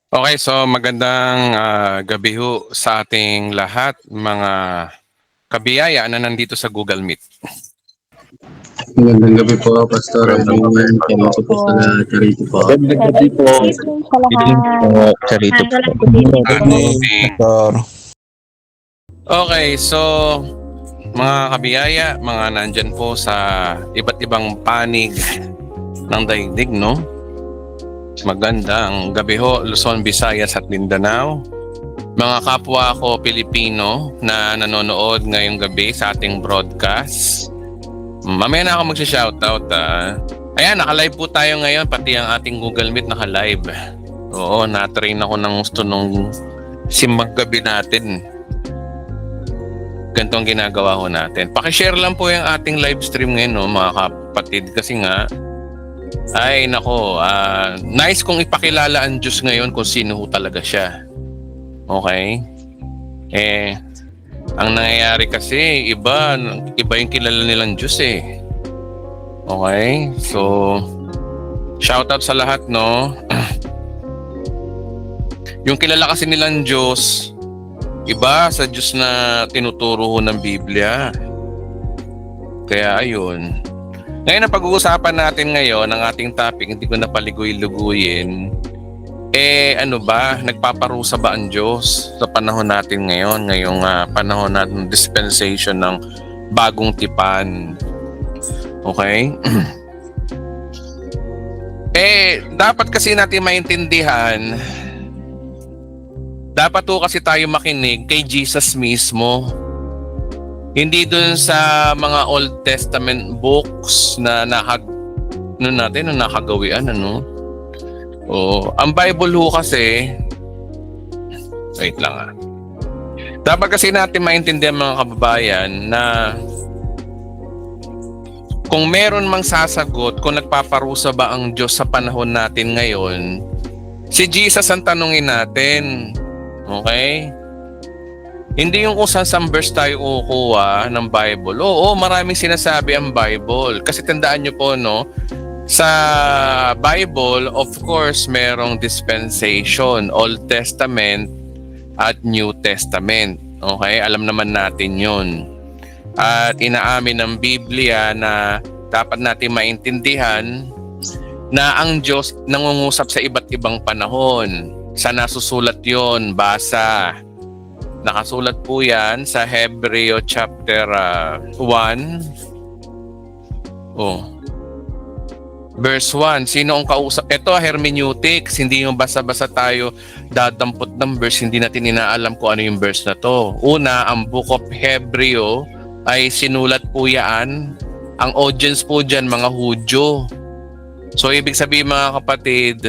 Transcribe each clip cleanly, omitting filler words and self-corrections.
Okay, so magandang gabi ho sa ating lahat, mga kabiyaya na nandito sa Google Meet. Magandang gabi po, Pastor Magandang Edwin. gabi. Charito po sa lahat. Charito po. Magandang gabi po. Evening sa Evening po. lahat. Charito po. Good evening Good po. evening. Pastor. Okay, so mga kabiyaya, mga nandyan po sa iba't ibang panig ng daigdig, no? Magandang gabi ho, Luzon, Visayas at Mindanao. Mga kapwa ko Pilipino na nanonood ngayong gabi sa ating broadcast. Mamaya na ako mag-shoutout. Ayan, naka-live po tayo ngayon, pati ang ating Google Meet naka-live. Oo, na-train ako ng gusto nung simbang gabi natin. Ganito ang ginagawa ko natin. Pakishare lang po yung ating live stream ngayon, no, mga kapatid. Kasi nga, ay nako, nice kong ipakilala ang Diyos ngayon kung sino ho talaga siya. Okay? Ang nangyayari kasi, iba yung kilala nilang Diyos eh. Okay? So, shoutout sa lahat, no? Yung kilala kasi nilang Diyos, iba sa Diyos na tinuturo ho ng Biblia. Kaya ayun. Ngayon ang pag-uusapan natin ngayon, ang ating topic, hindi ko na paligoy-luguyin, ano ba, nagpaparusa ba ang Diyos sa panahon natin ngayon, ngayong panahon natin dispensation ng bagong tipan. Okay? Dapat kasi natin maintindihan, dapat to kasi tayo makinig kay Jesus mismo. Hindi dun sa mga Old Testament books na nakagawian, ano? Ang Bible ho kasi, wait lang dapat kasi natin maintindihan mga kababayan na kung meron mang sasagot kung nagpaparusa ba ang Diyos sa panahon natin ngayon, si Jesus ang tanungin natin. Okay? Hindi yung kung saan verse tayo kukuha ng Bible. Oo, maraming sinasabi ang Bible. Kasi tandaan nyo po, no? Sa Bible, of course, merong dispensation, Old Testament at New Testament. Okay? Alam naman natin yun. At inaamin ng Biblia na dapat natin maintindihan na ang Diyos nangungusap sa iba't ibang panahon. Sa nasusulat yon, basa. Nakasulat po yan sa Hebreo chapter 1. Verse 1. Sino ang kausap? Ito, hermeneutics. Hindi yung basa-basa tayo dadampot ng verse. Hindi natin inaalam kung ano yung verse na to. Una, ang Book of Hebreo ay sinulat po yan. Ang audience po dyan, mga Hudyo. So, ibig sabihin mga kapatid,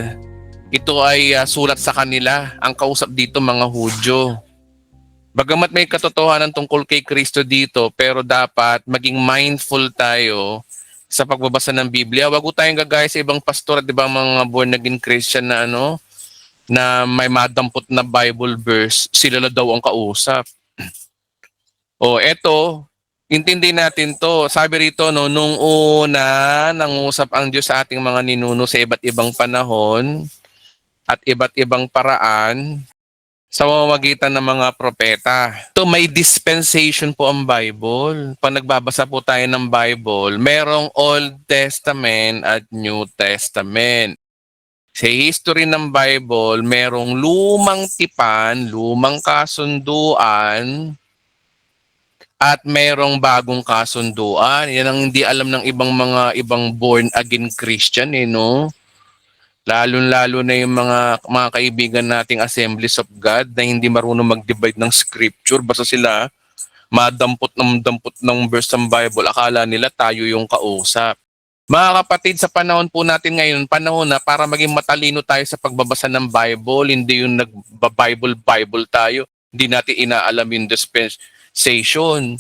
ito ay sulat sa kanila. Ang kausap dito, mga Hudyo. Bagamat may katotohanan tungkol kay Kristo dito, pero dapat maging mindful tayo sa pagbabasa ng Biblia. Wag ko tayong gagaya sa ibang pastor at ibang mga born again Christian na na may madampot na Bible verse, sila na daw ang kausap. Eto, intindi natin to. Sabi rito, no, nung una, nangusap ang Diyos sa ating mga ninuno sa iba't ibang panahon at iba't ibang paraan, sa pamamagitan ng mga propeta. So may dispensation po ang Bible. Pag nagbabasa po tayo ng Bible, merong Old Testament at New Testament. Sa history ng Bible, merong lumang tipan, lumang kasunduan, at merong bagong kasunduan. Yan ang hindi alam ng ibang born again Christian, no? Lalo-lalo na yung mga kaibigan nating Assemblies of God na hindi marunong mag-divide ng scripture. Basta sila madampot ng verse ng Bible. Akala nila tayo yung kausap. Mga kapatid, sa panahon po natin ngayon, panahon na para maging matalino tayo sa pagbabasa ng Bible, hindi yung nag-Bible tayo. Hindi natin inaalam yung dispensation.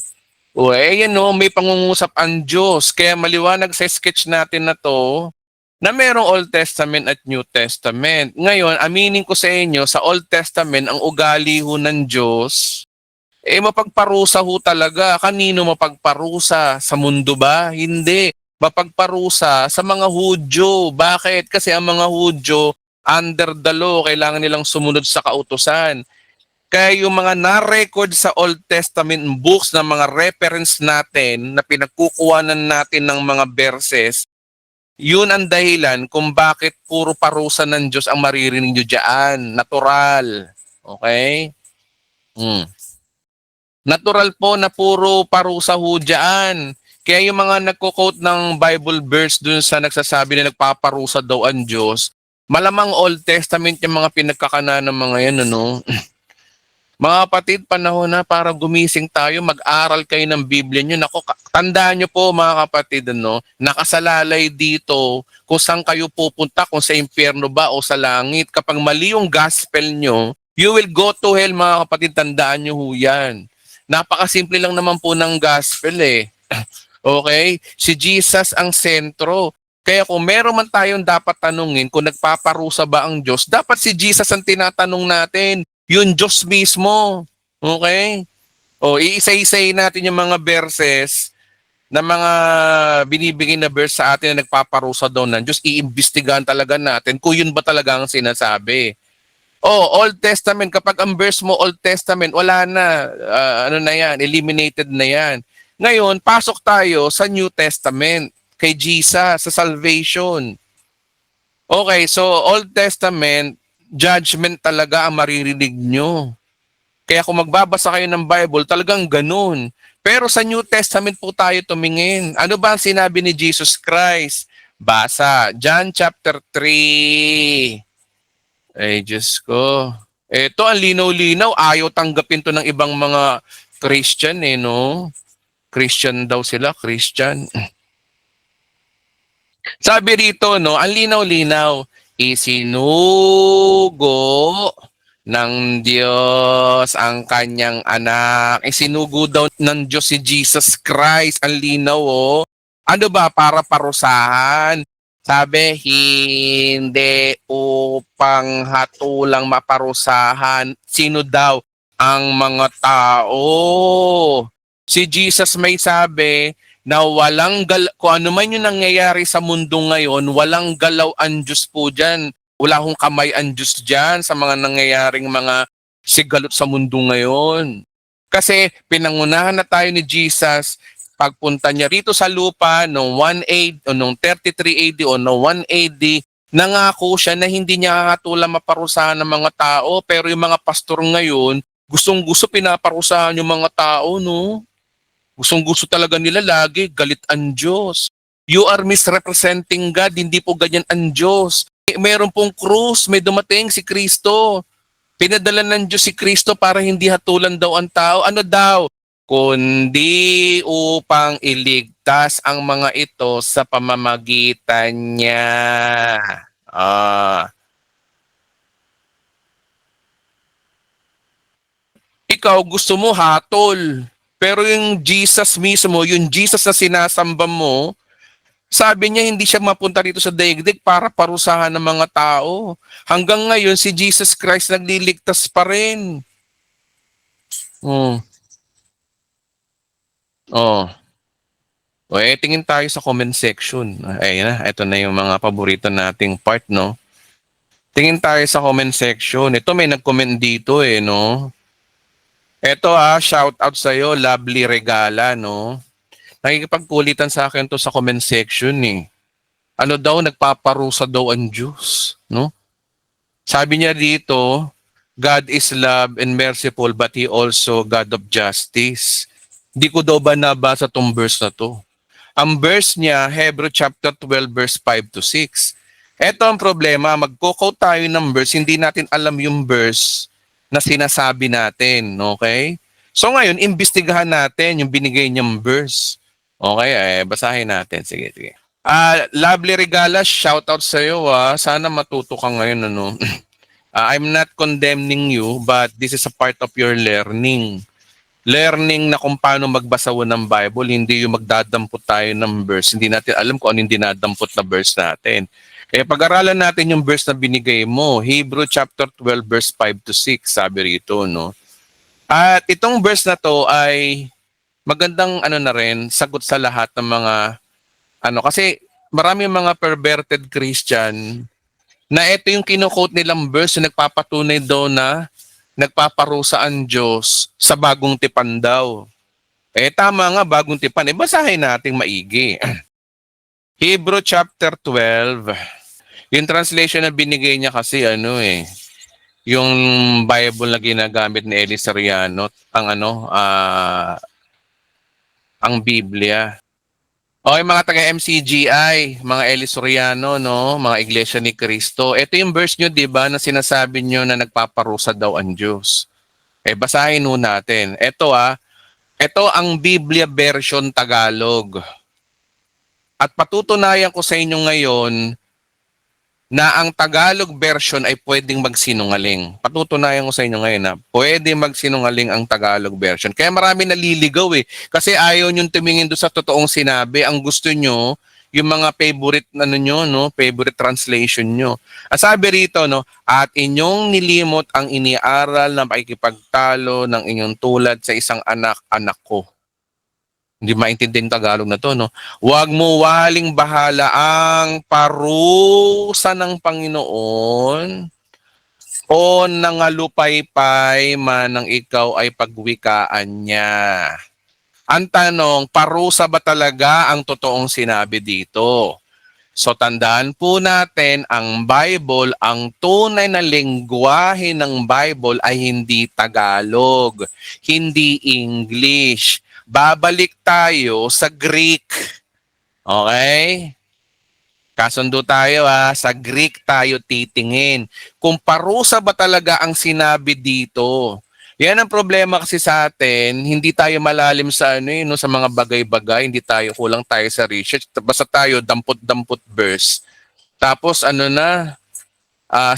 Yan may pangungusap ang Diyos. Kaya maliwanag sa sketch natin na to, na merong Old Testament at New Testament. Ngayon, aminin ko sa inyo, sa Old Testament, ang ugali ho ng Diyos, mapagparusa ho talaga. Kanino mapagparusa? Sa mundo ba? Hindi. Mapagparusa sa mga Hudyo. Bakit? Kasi ang mga Hudyo Under the law, kailangan nilang sumunod sa kautusan. Kaya yung mga na-record sa Old Testament books na mga reference natin na pinagkukuhanan natin ng mga verses, yun ang dahilan kung bakit puro parusa ng Diyos ang maririnig nyo dyan. Natural. Okay? Natural po na puro parusa ho dyan. Kaya yung mga nagko-quote ng Bible verse dun sa nagsasabi na nagpaparusa daw ang Diyos, malamang Old Testament yung mga pinagkakana ng mga yan, ano? Mga kapatid, panahon na para gumising tayo, mag-aral kayo ng Biblia nyo. Naku, tandaan nyo po mga kapatid, ano, nakasalalay dito kung saan kayo pupunta, kung sa impyerno ba o sa langit. Kapag mali yung gospel nyo, you will go to hell mga kapatid, tandaan nyo ho yan. Napakasimple lang naman po ng gospel eh. Okay? Si Jesus ang sentro. Kaya kung meron man tayong dapat tanungin kung nagpaparusa ba ang Diyos, dapat si Jesus ang tinatanong natin. Yung Diyos mismo. Okay? O, iisa-isay natin yung mga verses na mga binibigay na verse sa atin na nagpaparusa daw ng Diyos. Iimbestigahan talaga natin kung yun ba talaga ang sinasabi. Old Testament, kapag ang verse mo Old Testament, wala na. Ano na yan? Eliminated na yan. Ngayon, pasok tayo sa New Testament kay Jesus, sa salvation. Okay, so Old Testament, judgment talaga ang maririnig nyo. Kaya kung magbabasa kayo ng Bible, talagang ganun. Pero sa New Testament po tayo tumingin. Ano ba ang sinabi ni Jesus Christ? Basa, John chapter 3. Ay, Diyos ko. Ito, ang linaw-linaw. Ayaw tanggapin to ng ibang mga Christian eh, no? Christian daw sila, Christian. Sabi rito, no, ang linaw-linaw, isinugo ng Diyos ang kanyang anak. Isinugo daw ng Diyos si Jesus Christ. Ang linaw, oh. Ano ba? Para parusahan. Sabi, hindi upang hatulang maparusahan. Sino daw? Ang mga tao. Si Jesus may sabi, na kung ano man yung nangyayari sa mundo ngayon, walang galaw ang Diyos po dyan. Wala hong kamay ang Diyos dyan sa mga nangyayaring mga sigalot sa mundo ngayon. Kasi pinangunahan na tayo ni Jesus, pagpunta niya rito sa lupa noong 1 AD o noong 33 AD o noong 1 AD, nangako siya na hindi niya kakatulang maparusahan ng mga tao, pero yung mga pastor ngayon, gustong-gusto pinaparusahan yung mga tao, no? Gustong-gusto talaga nila lagi, galit ang Diyos. You are misrepresenting God, hindi po ganyan ang Diyos. Meron pong krus, may dumating si Kristo. Pinadala ng Diyos si Kristo para hindi hatulan daw ang tao. Ano daw? Kundi upang iligtas ang mga ito sa pamamagitan niya. Ikaw gusto mo hatol. Pero yung Jesus mismo, yung Jesus na sinasamba mo, sabi niya hindi siya mapunta dito sa daigdig para parusahan ng mga tao. Hanggang ngayon, si Jesus Christ nagliligtas pa rin. Oh. Oh. Tingin tayo sa comment section. Ayun na, ito na yung mga paborito nating part, no? Tingin tayo sa comment section. Ito may nag-comment dito no? Ito shout out sa iyo, Lovely Regala, no? Nakikipagkulitan sa akin to sa comment section eh. Ano daw, nagpaparusa daw ang Diyos, no? Sabi niya dito, God is love and merciful but He also God of justice. Hindi ko daw ba nabasa tong verse na to? Ang verse niya, Hebrew chapter 12 verse 5 to 6. Ito ang problema, magko-quote tayo ng verse, hindi natin alam yung verse na sinasabi natin, okay? So ngayon, imbestigahan natin yung binigay niyang verse. Okay, basahin natin. Sige, sige. Lovely Regala, shout out sa iyo. Sana matuto ka ngayon. Ano? I'm not condemning you, but this is a part of your learning. Learning na kung paano magbasa ng Bible, hindi yung magdadampot tayo ng verse. Hindi natin alam kung ano yung dinadampot na verse natin. Kaya pag-aralan natin yung verse na binigay mo, Hebrew chapter 12 verse 5 to 6, sabi rito, no? At itong verse na to ay magandang na rin, sagot sa lahat ng mga kasi marami mga perverted Christian Na ito yung kino-quote nilang verse na nagpapatunay daw na nagpaparusa ang Diyos sa bagong tipan daw. Eh tama nga, bagong tipan. Eh basahin natin maigi. Hebrew chapter 12. Yung translation na binigay niya kasi yung Bible na ginagamit ni Eli Soriano, ang Biblia. Okay, mga taga MCGI, mga Eli Soriano, no, mga Iglesia ni Cristo. Ito yung verse nyo, 'di ba, na sinasabi nyo na nagpaparusa daw ang Diyos. Eh basahin nun natin. Ito ang Biblia version Tagalog. At patutunayan ko sa inyo ngayon na ang Tagalog version ay pwedeng magsinungaling. Patutunayan ko sa inyo ngayon na pwedeng magsinungaling ang Tagalog version. Kaya marami naliligaw kasi ayaw nyo tumingin doon sa totoong sinabi. Ang gusto nyo, yung mga favorite favorite translation nyo. Ang sabi rito, at inyong nilimot ang iniaral na pakikipagtalo ng inyong tulad sa isang anak ko. Hindi maintindihan Tagalog na to, no? Huwag mo waling bahala ang parusa ng Panginoon o nangalupaypay man ng ikaw ay pagwikaan niya. Ang tanong, parusa ba talaga ang totoong sinabi dito? So tandaan po natin, ang Bible, ang tunay na lengguwahe ng Bible ay hindi Tagalog, hindi English. Babalik tayo sa Greek. Okay? Kasundo tayo sa Greek tayo titingin. Kung parusa ba talaga ang sinabi dito? Yan ang problema kasi sa atin, hindi tayo malalim sa sa mga bagay-bagay, hindi kulang tayo sa research. Basta tayo dampot-dampot verse. Tapos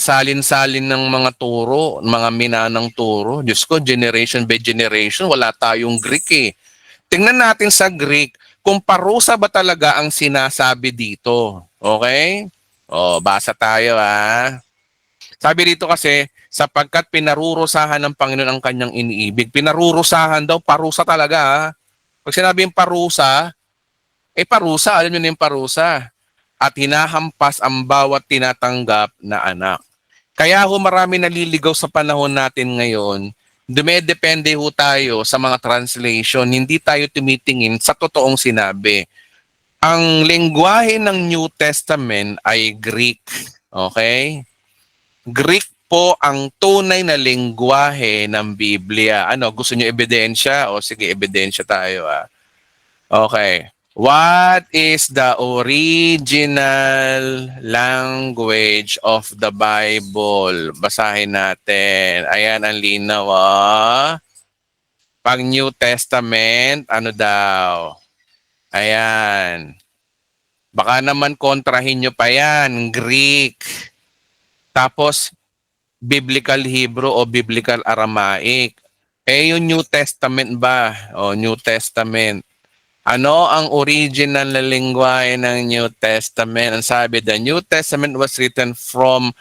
salin-salin ng mga turo, mga minanang turo. Diyos ko, generation by generation, wala tayong Greek Tingnan natin sa Greek kung parusa ba talaga ang sinasabi dito. Okay? Basa tayo Sabi dito kasi, sapagkat pinarurusahan ng Panginoon ang kanyang iniibig. Pinarurusahan daw, parusa talaga Pag sinabing parusa, parusa, alam niyo na yung parusa. At hinahampas ang bawat tinatanggap na anak. Kaya marami naliligaw sa panahon natin ngayon, dumedepende tayo sa mga translation, hindi tayo tumitingin sa totoong sinabi. Ang lengguwahe ng New Testament ay Greek. Okay? Greek po ang tunay na lengguwahe ng Biblia. Gusto niyo ebidensya? O sige, ebidensya tayo Okay. What is the original language of the Bible? Basahin natin. Ayan, ang linaw Pag New Testament, ano daw? Ayan. Baka naman kontrahin nyo pa yan. Greek. Tapos, Biblical Hebrew o Biblical Aramaic. Yung New Testament ba? New Testament. Ano ang original na lingwahe ng New Testament? Ang sabi, the New Testament was written from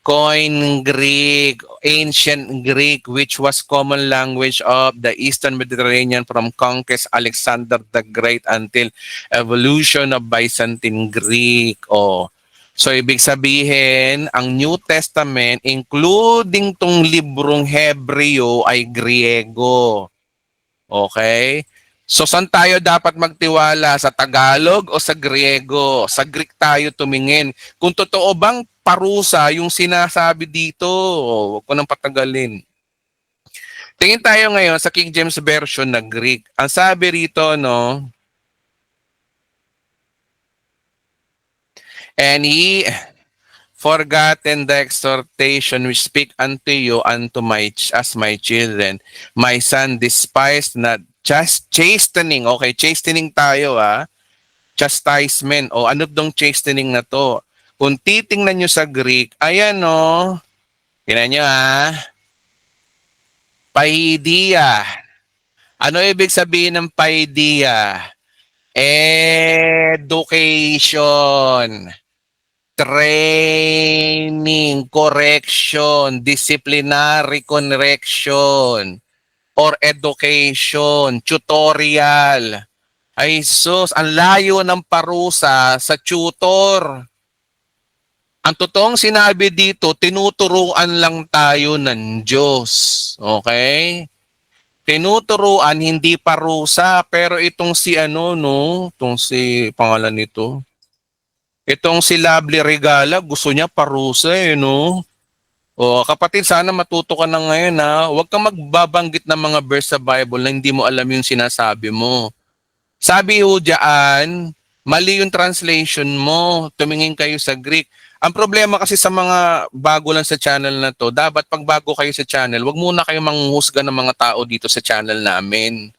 Koine Greek, ancient Greek, which was common language of the Eastern Mediterranean from conquest Alexander the Great until evolution of Byzantine Greek. So ibig sabihin, ang New Testament, including tong librong Hebreo, ay Griego. Okay? So saan tayo dapat magtiwala? Sa Tagalog o sa Griego? Sa Greek tayo tumingin. Kung totoo bang parusa yung sinasabi dito, huwag ko nang patagalin. Tingin tayo ngayon sa King James Version na Greek. Ang sabi rito, and he forgotten the exhortation which speak unto you as my children. My son despised not just chastening. Okay, chastening tayo chastisement. Ano dong chastening na to? Kung titingnan nyo sa Greek, ayan tingnan nyo paidia. Ano ibig sabihin ng paidia? Education, training, correction, disciplinary correction, or education, tutorial. Ay sus, ang layo ng parusa sa tutor. Ang totoong sinabi dito, tinuturuan lang tayo ng Diyos. Okay? Tinuturuan, hindi parusa. Pero itong si ano, no? Itong si, pangalan nito. Itong si Lovely Regala, gusto niya parusa no? O kapatid, sana matuto ka na ngayon ha. Huwag kang magbabanggit ng mga verse sa Bible na hindi mo alam yung sinasabi mo. Sabi ho dyan, mali yung translation mo. Tumingin kayo sa Greek. Ang problema kasi sa mga bago lang sa channel na to, dapat pag bago kayo sa channel, wag muna kayo manghusga ng mga tao dito sa channel namin.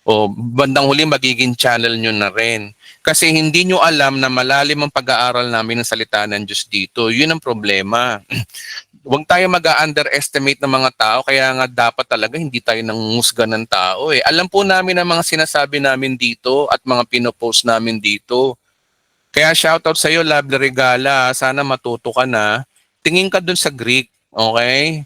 O bandang huli magiging channel nyo na rin. Kasi hindi nyo alam na malalim ang pag-aaral namin ng salita ng Diyos dito. Yun ang problema. Huwag tayo mag-underestimate ng mga tao, kaya nga dapat talaga hindi tayo nangungusga ng tao. Alam po namin ang mga sinasabi namin dito at mga pinopost namin dito. Kaya shoutout sa iyo, Lovely Regala. Sana matuto ka na. Tingin ka dun sa Greek, okay?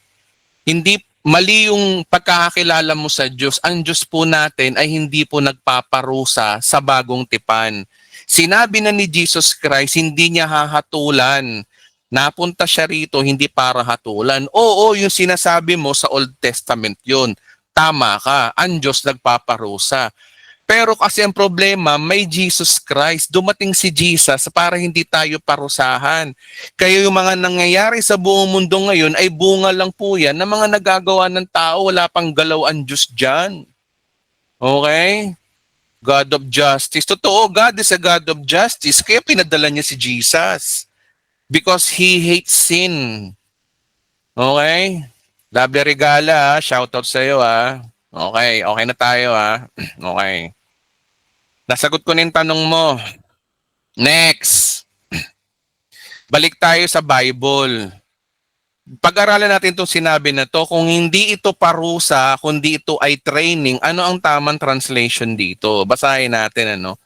Hindi mali yung pagkakakilala mo sa Diyos. Ang Diyos po natin ay hindi po nagpaparusa sa bagong tipan. Sinabi na ni Jesus Christ, hindi niya hahatulan. Napunta siya rito hindi para hatulan. Oo, yung sinasabi mo sa Old Testament yun. Tama ka, ang Diyos nagpaparusa. Pero kasi ang problema, may Jesus Christ. Dumating si Jesus para hindi tayo parusahan. Kaya yung mga nangyayari sa buong mundo ngayon ay bunga lang po yan ng mga nagagawa ng tao. Wala pang galaw ang Diyos dyan. Okay? God of justice. Totoo, God is a God of justice. Kaya pinadala niya si Jesus. Because He hates sin. Okay? Lovely Regala, shoutout sa iyo ha. Okay, okay na tayo ha. Okay. Nasagot ko na yung tanong mo. Next. Balik tayo sa Bible. Pag-aralan natin itong sinabi na to, kung hindi ito parusa, kundi ito ay training, ano ang tamang translation dito? Basahin natin ano.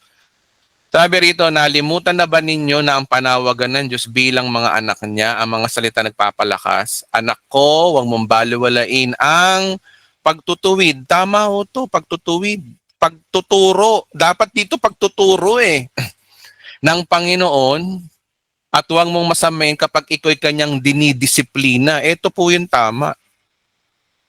Sabi rito, nalimutan na ba ninyo na ang panawagan ng Diyos bilang mga anak niya, ang mga salita nagpapalakas? Anak ko, huwag mong baliwalain ang pagtutuwid. Tama ho to, pagtutuwid. Pagtuturo. Dapat dito pagtuturo ng Panginoon at huwag mong masamain kapag iko'y kanyang dinidisiplina. Ito po yung tama.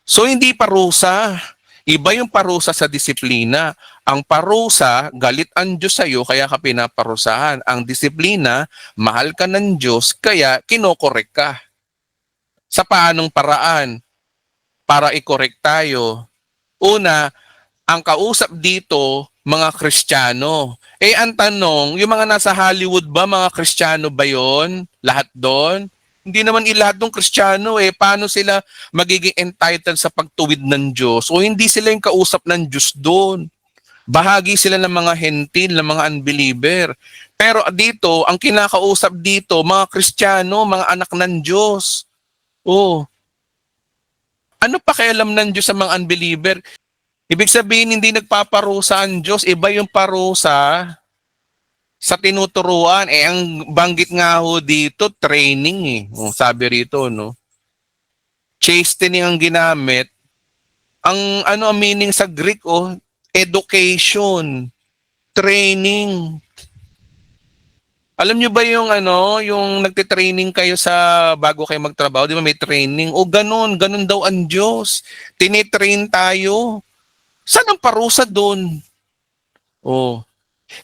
So hindi parusa. Iba yung parusa sa disiplina. Ang parusa, galit ang Diyos sa'yo, kaya ka pinaparusahan. Ang disiplina, mahal ka ng Diyos, kaya kinokorek ka. Sa paanong paraan? Para i-correct tayo. Una, ang kausap dito, mga Kristiyano. Ang tanong, yung mga nasa Hollywood ba, mga Kristiyano ba yon? Lahat doon? Hindi naman lahat ng Kristiyano Paano sila magiging entitled sa pagtuwid ng Diyos? O hindi sila yung kausap ng Diyos doon? Bahagi sila ng mga hentil, ng mga unbeliever. Pero dito, ang kinakausap dito, mga Kristiyano, mga anak ng Diyos. Oh, ano pakialam ng Diyos sa mga unbeliever? Ibig sabihin, hindi nagpaparusa ang Diyos. Iba yung parusa sa tinuturuan. Ang banggit nga ho dito, training sabi rito, no? Chastening ang ginamit. Ang meaning sa Greek, education, training. Alam nyo ba yung nagte-training kayo sa bago kayo magtrabaho, di ba may training? Ganun daw ang Diyos. Tinitrain tayo. Saan ang parusa doon?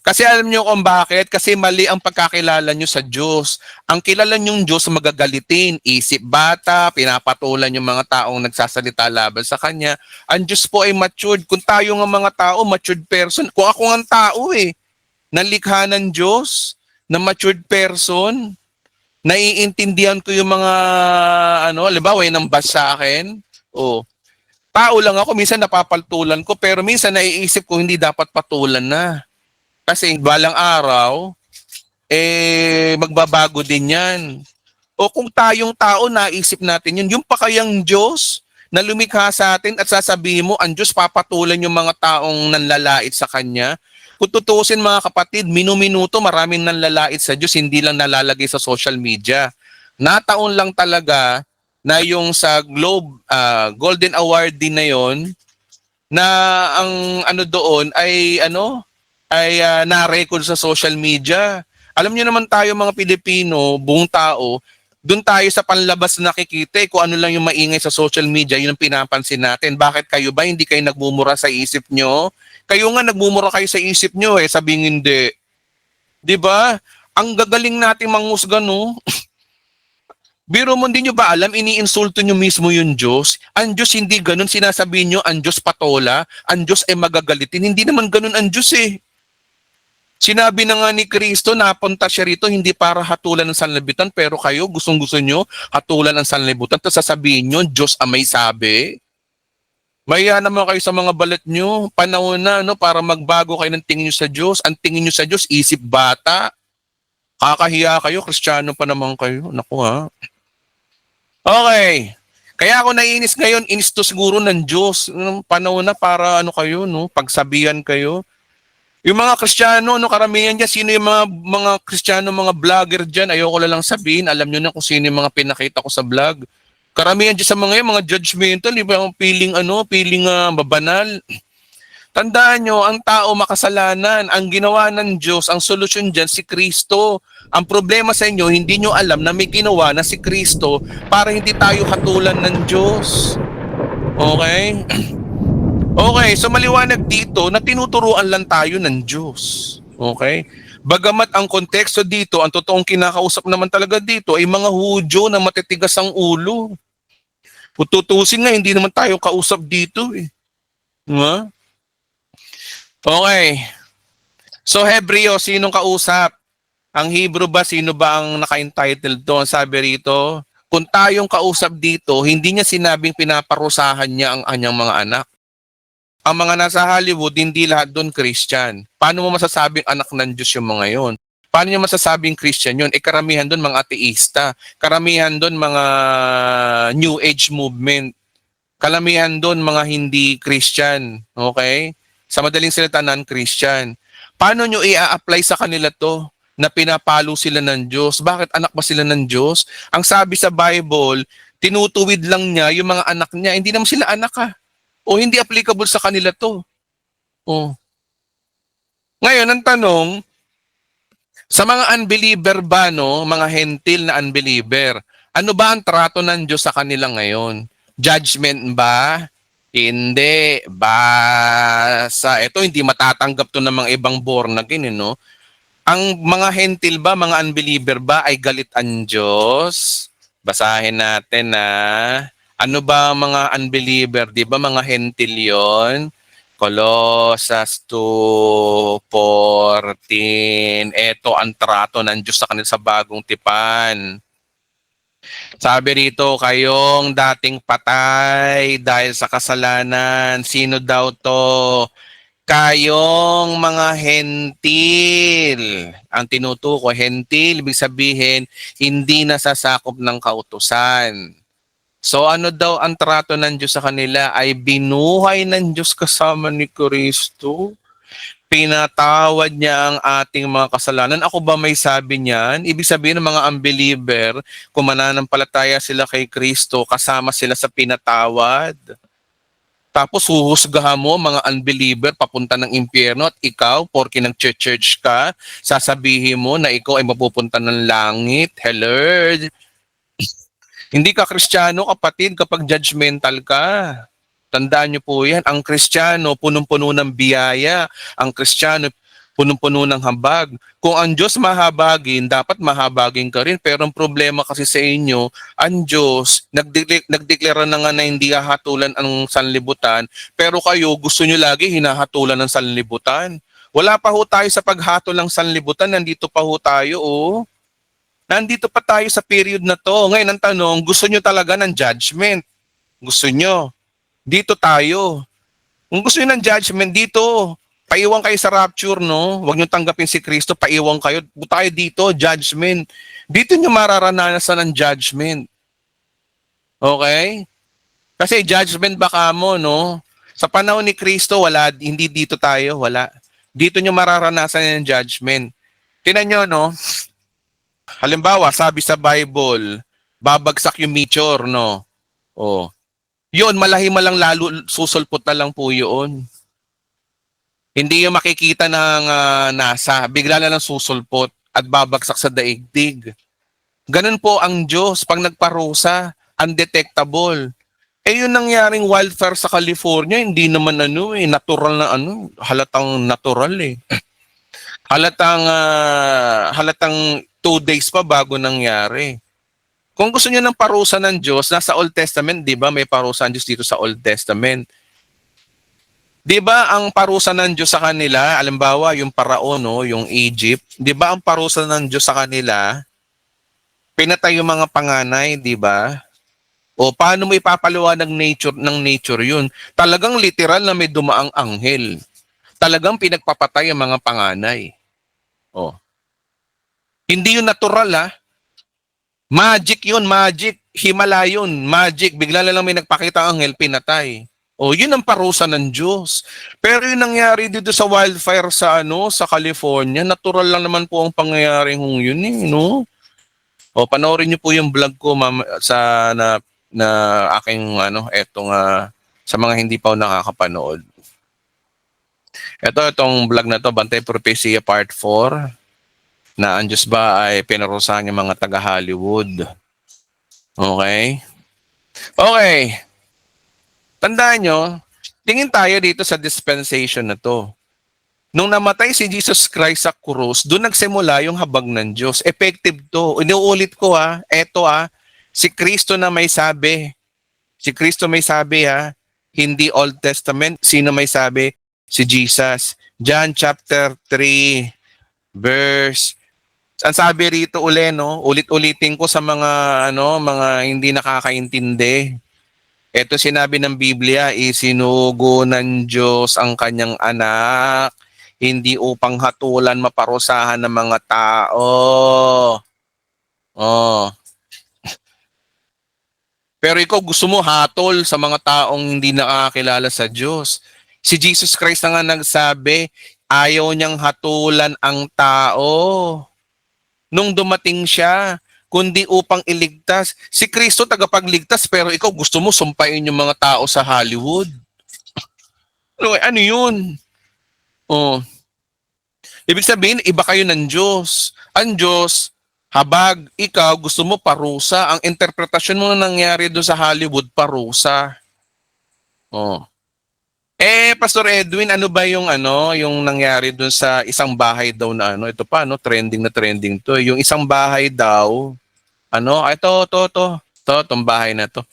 Kasi alam niyo kung bakit? Kasi mali ang pagkakilala niyo sa Diyos. Ang kilala niyong Diyos magagalitin, isip bata, pinapatulan yung mga taong nagsasalita laban sa Kanya. Ang Diyos po ay matured. Kung tayo ng mga tao, matured person. Kung ako ng tao nalikha ng Diyos, na matured person, naiintindihan ko yung mga, halimbawa, yung nambas sa akin. Tao lang ako, minsan napapaltulan ko, pero minsan naiisip ko hindi dapat patulan na. Kasi balang araw, magbabago din yan. O kung tayong tao, naisip natin yun, yung pa kayang Diyos na lumikha sa atin at sasabihin mo, ang Diyos papatulan yung mga taong nanlalait sa Kanya. Kung tutusin mga kapatid, minuminuto maraming nanlalait sa Diyos, hindi lang nalalagay sa social media. Nataon lang talaga na yung sa Golden Award din na yon, na ang doon ay na-record sa social media. Alam niyo naman tayo mga Pilipino, buong tao, doon tayo sa panlabas na nakikita kung ano lang yung maingay sa social media, yun ang pinapansin natin. Bakit kayo ba hindi kayo nagmumura sa isip nyo? Kayo nga nagmumura kayo sa isip nyo sabing hindi. 'Di ba? Ang gagaling nating manghusga, no? Biro mo, hindi nyo ba alam, iniinsulto nyo mismo yung Diyos? Ang Diyos hindi ganun, sinasabihin nyo, ang Diyos patola, ang Diyos ay magagalitin. Hindi naman ganun ang Diyos eh. Sinabi na nga ni Kristo, napunta siya rito hindi para hatulan ng sanlibutan, pero kayo gustong-gusto nyo hatulan ng sanlibutan, tapos sasabihin nyo, Diyos ang may sabi. Maya naman kayo sa mga balat nyo, panahon na no, para magbago kayo ng tingin nyo sa Diyos. Ang tingin nyo sa Diyos, isip bata. Kakahiya kayo, Kristiyano pa naman kayo. Naku ha. Okay. Kaya ako naiinis ngayon, inis to siguro ng Diyos. Panahon na para ano kayo, no? Pagsabihan kayo. Yung mga Kristiyano, no, karamihan dyan, sino yung mga Kristiyano, mga vlogger dyan, ayoko na lang sabihin, alam nyo na kung sino yung mga pinakita ko sa vlog. Karamihan dyan sa mga judgmental, yung feeling mabanal. Tandaan nyo, ang tao makasalanan, ang ginawa ng Diyos, ang solusyon dyan, si Kristo. Ang problema sa inyo, hindi nyo alam na may ginawa na si Kristo para hindi tayo hatulan ng Diyos. Okay? Okay, so maliwanag dito na tinuturuan lang tayo ng Diyos. Okay? Bagamat ang konteksto dito, ang totoong kinakausap naman talaga dito ay mga Hudyo na matitigas ang ulo. Tutusin nga, hindi naman tayo kausap dito eh. Diba? Okay. So Hebreo, sinong kausap? Ang Hebrew ba, sino ba ang naka-entitled doon? Sabi rito, kung tayong kausap dito, hindi niya sinabing pinaparusahan niya ang anyang mga anak. Ang mga nasa Hollywood, hindi lahat doon Christian. Paano mo masasabing anak ng Diyos yung mga yon? Paano niya masasabing Christian yun? Karamihan doon mga ateista. Karamihan doon mga New Age movement. Karamihan doon mga hindi Christian. Okay? Sa madaling salita, non-Christian. Paano nyo i-apply sa kanila to na pinapalo sila ng Diyos? Bakit anak ba sila ng Diyos? Ang sabi sa Bible, tinutuwid lang niya yung mga anak niya. Hindi naman sila anak ha. O hindi applicable sa kanila to. O. Ngayon, ang tanong, sa mga unbeliever ba, no, mga hentil na unbeliever, ano ba ang trato ng Diyos sa kanila ngayon? Judgment ba? Hindi. Basa. Ito, hindi matatanggap to ng mga ibang born again, no? Ang mga hentil ba, mga unbeliever ba, ay galit ang Diyos? Basahin natin na. Ano ba mga unbeliever? Di ba mga hentil yon? Colossus 2:14. Ito ang trato ng Diyos sa kanila sa bagong tipan. Sabi rito, kayong dating patay dahil sa kasalanan. Sino daw to? Kayong mga hentil. Ang tinutukoy, hentil, ibig sabihin, hindi nasasakop ng kautusan. So ano daw ang trato ng Diyos sa kanila ay binuhay ng Diyos kasama ni Kristo. Pinatawad niya ang ating mga kasalanan. Ako ba may sabi niyan? Ibig sabihin ng mga unbeliever, kung mananampalataya sila kay Kristo, kasama sila sa pinatawad. Tapos huhusgahan mo mga unbeliever papunta ng impyerno at ikaw, porke nag-church ka, sasabihin mo na ikaw ay mapupunta ng langit. Hello? Hindi ka Kristiyano, kapatid, kapag judgmental ka. Tandaan niyo po yan, ang Kristiyano, punong-puno ng biyaya. Ang Kristiyano, punong-puno ng habag. Kung ang Diyos mahabagin, dapat mahabagin ka rin. Pero ang problema kasi sa inyo, ang Diyos, nagdeklara na nga na hindi hahatulan ang sanlibutan, pero kayo, gusto nyo lagi hinahatulan ng sanlibutan. Wala pa ho tayo sa paghatol ng sanlibutan, nandito pa ho tayo, oh. Nandito pa tayo sa period na to. Ngayon ang tanong, gusto nyo talaga ng judgment? Gusto nyo? Dito tayo. Kung gusto nyo ng judgment, dito. Paiwan kayo sa rapture, no? Huwag nyo tanggapin si Kristo, paiwan kayo. Tayo dito, judgment. Dito nyo mararanasan ng judgment. Okay? Kasi judgment baka mo, no? Sa panahon ni Kristo, wala, hindi dito tayo, wala. Dito nyo mararanasan ng judgment. Tinan nyo, no? Halimbawa, sabi sa Bible, babagsak yung meteor, no? Oh. Yun, malahima lang lalo, susulpot na lang po yun. Hindi yung makikita ng NASA, bigla na lang susulpot. at babagsak sa daigdig. Ganun po ang Diyos pag nagparusa, undetectable. Eh yun nangyaring wildfire sa California, hindi naman natural na halatang natural eh. Halatang 2 days pa bago nangyari. Kung gusto niyo ng parusa ng Diyos, nasa Old Testament, di ba may parusa ng Diyos dito sa Old Testament? Di ba ang parusa ng Diyos sa kanila, alimbawa yung Paraon, no, yung Egypt, di ba ang parusa ng Diyos sa kanila, pinatay yung mga panganay, di ba? O paano mo ipapaliwanag ng nature yun? Talagang literal na may dumaang anghel. Talagang pinagpapatay ang mga panganay. O. Hindi yun natural ha. Magic yun, magic. Himala yun, magic. Bigla na lang may nagpakita ang anghel, pinatay. O, yun ang parusa ng Diyos. Pero yung nangyari dito sa wildfire sa California, natural lang naman po ang pangyayari yun no? O, panoorin niyo po yung vlog ko na aking sa mga hindi pa nakakapanood. Itong vlog na to, Bantay Prophecia Part 4, na ang Diyos ba ay pinarusahan ng mga taga-Hollywood. Okay? Okay. Tandaan nyo, tingin tayo dito sa dispensation na to. Nung namatay si Jesus Christ sa krus, doon nagsimula yung habag ng Diyos. Effective to. Inuulit ko si Kristo na may sabi. Si Kristo may sabi hindi Old Testament. Sino may sabi? Si Jesus. John chapter 3 verse. Ang sabi rito ulit-ulitin ko sa mga hindi nakakaintindi. Ito sinabi ng Biblia, isinugo ng Diyos ang kanyang anak, hindi upang hatulan, maparusahan ng mga tao. Oh. Pero ikaw gusto mo hatol sa mga taong hindi nakakilala sa Diyos. Si Jesus Christ na nga nagsabi, ayaw niyang hatulan ang tao. Nung dumating siya, kundi upang iligtas. Si Kristo tagapagligtas, pero ikaw gusto mo sumpain yung mga tao sa Hollywood. Ano yun? Oh. Ibig sabihin, iba kayo ng Diyos. Ang Diyos, habag, ikaw, gusto mo parusa. Ang interpretasyon mo na nangyari doon sa Hollywood, parusa. Oh. Pastor Edwin, ano ba yung nangyari doon sa isang bahay daw na ito pa, trending na trending to. Yung isang bahay daw, itong bahay na to.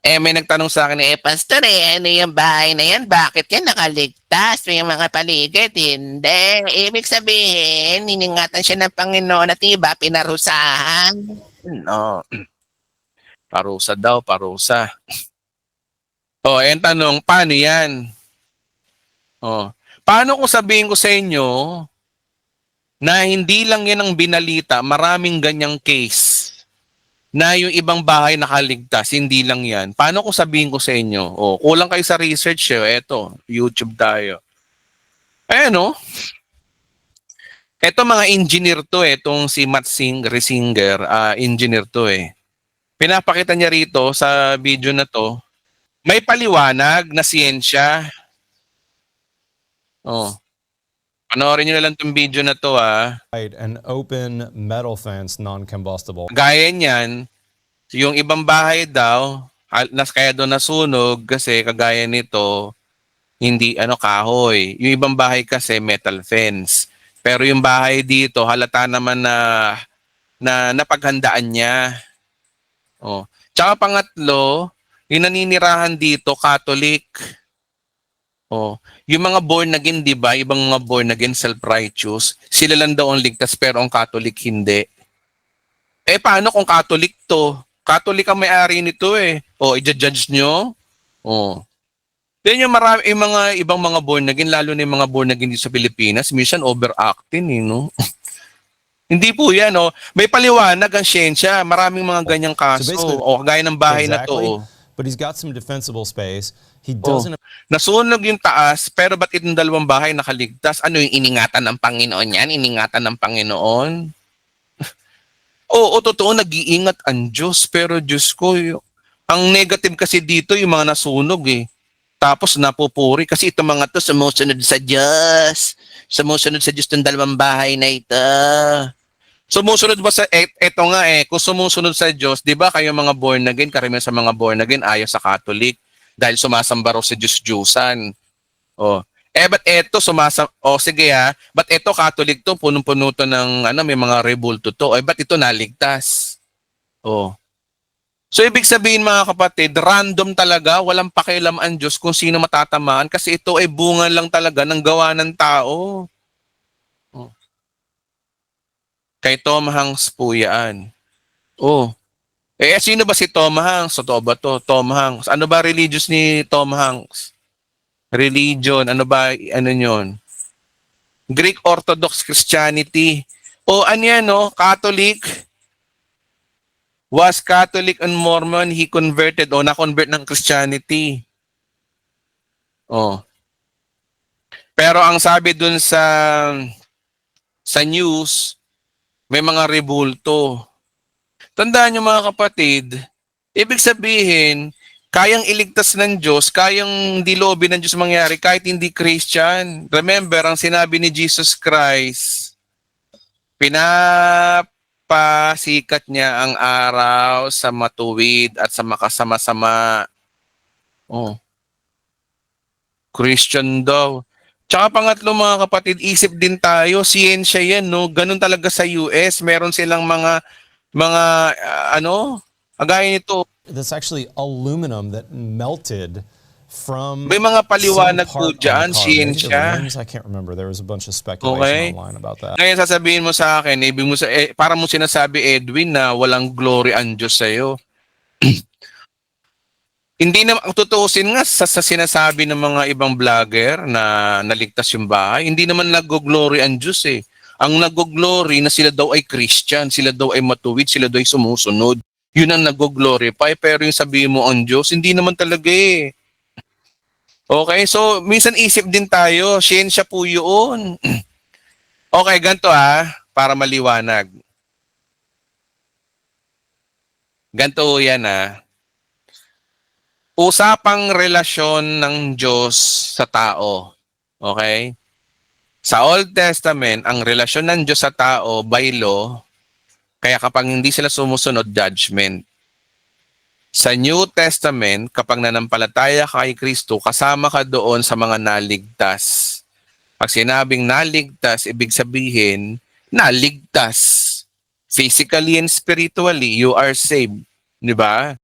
May nagtanong sa akin, Pastor, ano yung bahay na yan? Bakit yan nakaligtas? May mga paligid, hindi. Ibig sabihin, iningatan siya ng Panginoon at iba, pinarusahan. no, parusa daw, parusa. Tanong, paano yan? Paano kung sabihin ko sa inyo na hindi lang yan ang binalita, maraming ganyang case na yung ibang bahay nakaligtas, hindi lang yan. Paano kung sabihin ko sa inyo? Kulang kayo sa research, eto, YouTube tayo. Eto mga engineer to itong si Matt Risinger, engineer to Pinapakita niya rito sa video na to, may paliwanag na siyensya. Panoorin nyo na lang itong video na to An open metal fence, non-combustible. Gaya niyan, yung ibang bahay daw, kaya doon nasunog kasi kagaya nito, hindi kahoy. Yung ibang bahay kasi metal fence. Pero yung bahay dito, halata naman na napaghandaan niya. Tsaka pangatlo, yung naninirahan dito, Catholic. Yung mga born again, di ba? Ibang mga born again, self-righteous. Sila lang daw ang ligtas pero ang Catholic hindi. Paano kung Catholic to? Catholic ang may-ari nito i-judge nyo? Then yung mga ibang mga born again, lalo na yung mga born again dito sa Pilipinas, minsan overacting no? Hindi po yan May paliwanag ang siyensya. Maraming mga ganyang kaso. Gaya ng bahay na to But he's got some defensible space. He doesn't. Nasunog yung taas, pero ba't itong dalawang bahay nakaligtas? Ano yung iningatan ng Panginoon yan? Iningatan ng Panginoon? Totoo, nag-iingat ang Diyos. Pero Diyos ko, ang negative kasi dito, yung mga nasunog Tapos napupuri. Kasi itong mga to, sumusunod sa Diyos. Sumusunod sa Diyos ng dalawang bahay na ito. Sumusunod ba sa eto nga kung sumusunod sa Diyos, 'di ba kayo mga born again, karamihan sa mga born again ayaw sa Catholic dahil sumasamba raw sa Diyos-Diyusan. Oh. Ba't eto sige ba't eto Catholic to, punong-puno to ng may mga rebulto to. Ba't ito naligtas? Oh. So ibig sabihin mga kapatid, random talaga, walang pakialam ang Diyos kung sino matatamaan kasi ito ay bunga lang talaga ng gawa ng tao. Oh. Kay Tom Hanks po yan. Oh. Sino ba si Tom Hanks? Totoo ba to? Tom Hanks. Ano ba religious ni Tom Hanks? Religion. Ano ba? Ano yun? Greek Orthodox Christianity. Ano yan, no? Catholic. Was Catholic and Mormon. He converted na-convert ng Christianity. Oh. Pero ang sabi dun sa news, may mga rebulto. Tandaan nyo mga kapatid, ibig sabihin, kayang iligtas ng Diyos, kayang dilobin ng Diyos mangyari kahit hindi Christian. Remember, ang sinabi ni Jesus Christ, pinapasikat niya ang araw sa matuwid at sa makasama-sama. Oh. Christian daw. Tsaka pangatlo mga kapatid, isip din tayo, siyensya yan, no? Ganun talaga sa US, meron silang mga gaya nito. That's actually aluminum that melted from May mga paliwanag some po part dyan, on the car. Maybe the siyensya. rims, I can't remember. There was a bunch of speculation Okay. online about that. Ngayon sasabihin mo sa akin, para mo sinasabi Edwin na walang glory ang Diyos sa'yo. Hindi na, tutuusin nga sa sinasabi ng mga ibang vlogger na naligtas yung bahay, hindi naman nag-glory ang Diyos eh. Ang nag-glory na sila daw ay Christian, sila daw ay matuwid, sila daw ay sumusunod. Yun ang nag-glorify, pero yung sabihin mo ang Diyos, hindi naman talaga eh. Okay, so minsan isip din tayo, siyensya po yun. Okay, ganito para maliwanag. Ganito yan Usapang relasyon ng Diyos sa tao. Okay? Sa Old Testament, ang relasyon ng Diyos sa tao by law, kaya kapag hindi sila sumusunod, judgment. Sa New Testament, kapag nanampalataya ka kay Kristo, kasama ka doon sa mga naligtas. Pag sinabing naligtas, ibig sabihin, naligtas. Physically and spiritually, you are saved. Di ba?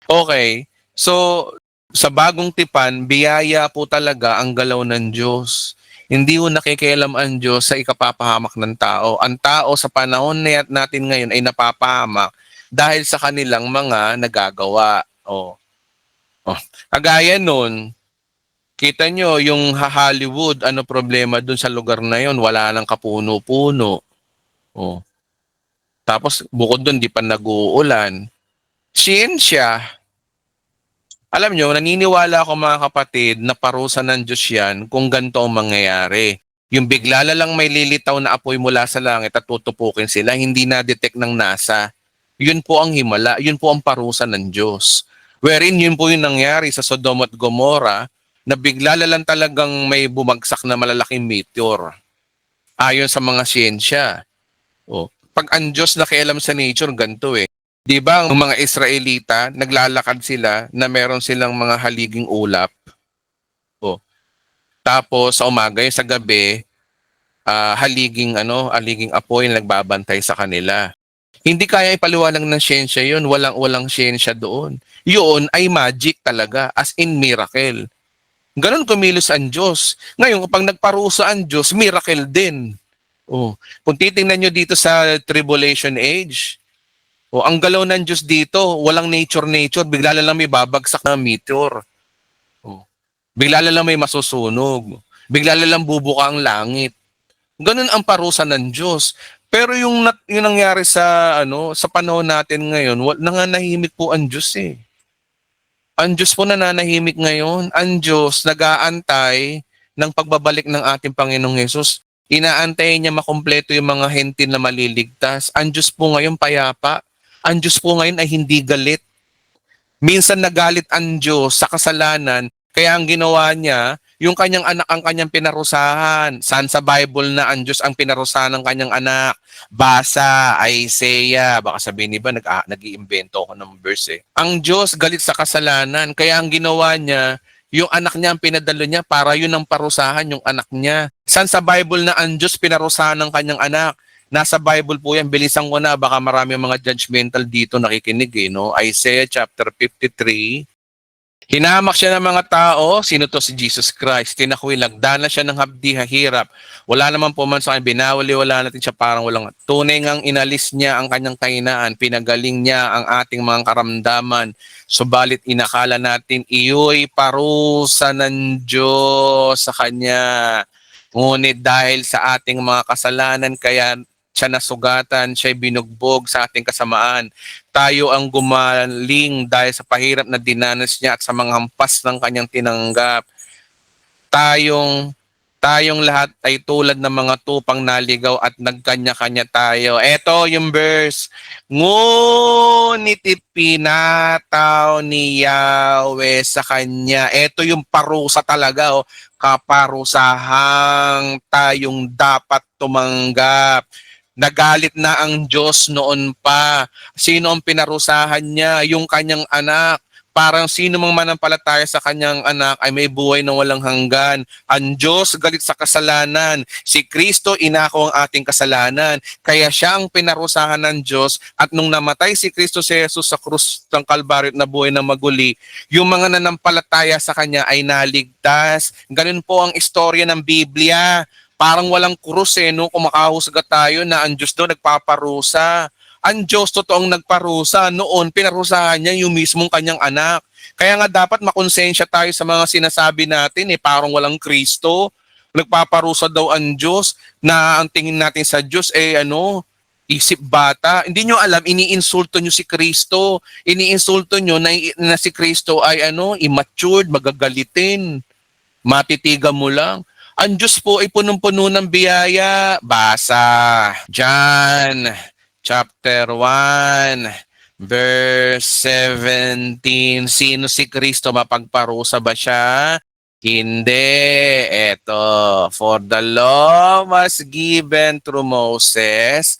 Okay. So, sa bagong tipan, biyaya po talaga ang galaw ng Diyos. Hindi mo nakikialam ang Diyos sa ikapapahamak ng tao. Ang tao sa panahon natin ngayon ay napapahamak dahil sa kanilang mga nagagawa. Kagaya nun, kita nyo yung Hollywood, ano problema dun sa lugar na yon? Wala nang kapuno-puno. Tapos bukod dun, di pa nag-uulan. Siyensya. Alam nyo, naniniwala ako mga kapatid na parusa ng Diyos yan kung ganito ang mangyayari. Yung bigla lang may lilitaw na apoy mula sa langit at tutupukin sila, hindi na-detect ng NASA. Yun po ang himala, yun po ang parusa ng Diyos. Wherein yun po yung nangyari sa Sodom at Gomorrah na bigla lang talagang may bumagsak na malalaking meteor. Ayon sa mga siyensya. Pag ang Diyos nakialam sa nature, ganito eh. Di ba ang mga Israelita, naglalakad sila na meron silang mga haliging ulap. Tapos sa umaga, sa gabi, haliging apoy na nagbabantay sa kanila. Hindi kaya ipaliwanag ng siyensya yun. Walang siyensya doon. Yun ay magic talaga, as in miracle. Ganon kumilos ang Diyos. Ngayon, kapag nagparusa ang Diyos, miracle din. Kung titingnan nyo dito sa tribulation age, ang galaw ng Diyos dito, walang nature, bigla lang may babagsak na meteor. Bigla lang may masusunog. Bigla lang bubuka ang langit. Ganun ang parusa ng Diyos. Pero yung nangyari sa panahon natin ngayon, nanganahimik po ang Diyos eh. Ang Diyos po nananahimik ngayon. Ang Diyos nag-aantay ng pagbabalik ng ating Panginoong Hesus. Inaantay niya makumpleto yung mga hentin na maliligtas. Ang Diyos po ngayon payapa. Ang Diyos po ngayon ay hindi galit. Minsan nagalit ang Diyos sa kasalanan, kaya ang ginawa niya, Yung kanyang anak ang kanyang pinarusahan. Saan sa Bible na ang Diyos ang pinarusahan ng kanyang anak? Basa, Isaiah. Baka sabihin niba, nag-iimbento ako ng verse eh. Ang Diyos galit sa kasalanan. Kaya ang ginawa niya, yung anak niya ang pinadalo niya para yun ang parusahan yung anak niya. Saan sa Bible na ang Diyos pinarusahan ng kanyang anak? Nasa Bible po yan. Bilisan ko na. Baka marami mga judgmental dito nakikinig eh. No? Isaiah chapter 53. Hinamak siya ng mga tao. Sino to? Si Jesus Christ. Tinakwil. Nagdala siya ng habdi hirap. Wala naman po man sa akin. Binawali-wala natin siya parang walang. Tunay ngang inalis niya ang kanyang kahinaan. Pinagaling niya ang ating mga karamdaman. Subalit inakala natin iyo'y parusa ng Diyos sa kanya. Ngunit dahil sa ating mga kasalanan, kaya siya nasugatan, siya'y binugbog sa ating kasamaan. Tayo ang gumaling dahil sa pahirap na dinanas niya at sa mga hampas ng kanyang tinanggap. Tayong lahat ay tulad ng mga tupang naligaw at nagkanya-kanya tayo. Eto yung verse. Ngunit ipinataw ni Yahweh sa kanya. Eto yung parusa talaga. Kaparusahang tayong dapat tumanggap. Nagalit na ang Diyos noon pa. Sino ang pinarusahan niya? Yung kanyang anak. Parang sino mang manampalataya sa kanyang anak ay may buhay na walang hanggan. Ang Diyos galit sa kasalanan. Si Kristo inako ang ating kasalanan. Kaya siya ang pinarusahan ng Diyos. At nung namatay si Kristo si Jesus sa krus ng Kalbaryo at nabuhay na maguli, yung mga nanampalataya sa kanya ay naligtas. Ganun po ang istorya ng Biblia. Parang walang krus no? Kung makahusga tayo na ang Diyos daw nagpaparusa. Ang Diyos totoong nagparusa. Noon, pinarusahan niya yung mismong kanyang anak. Kaya nga dapat makonsensya tayo sa mga sinasabi natin parang walang Kristo. Nagpaparusa daw ang Diyos na ang tingin natin sa Diyos isip bata. Hindi nyo alam, iniinsulto nyo si Kristo. Iniinsulto nyo na si Kristo ay immature, magagalitin. Matitigan mo lang. Ang Diyos po ay punong-puno ng biyaya. Basa. John chapter 1 verse 17. Sino si Kristo? Mapagparusa ba siya? Hindi. Eto. For the law was given through Moses.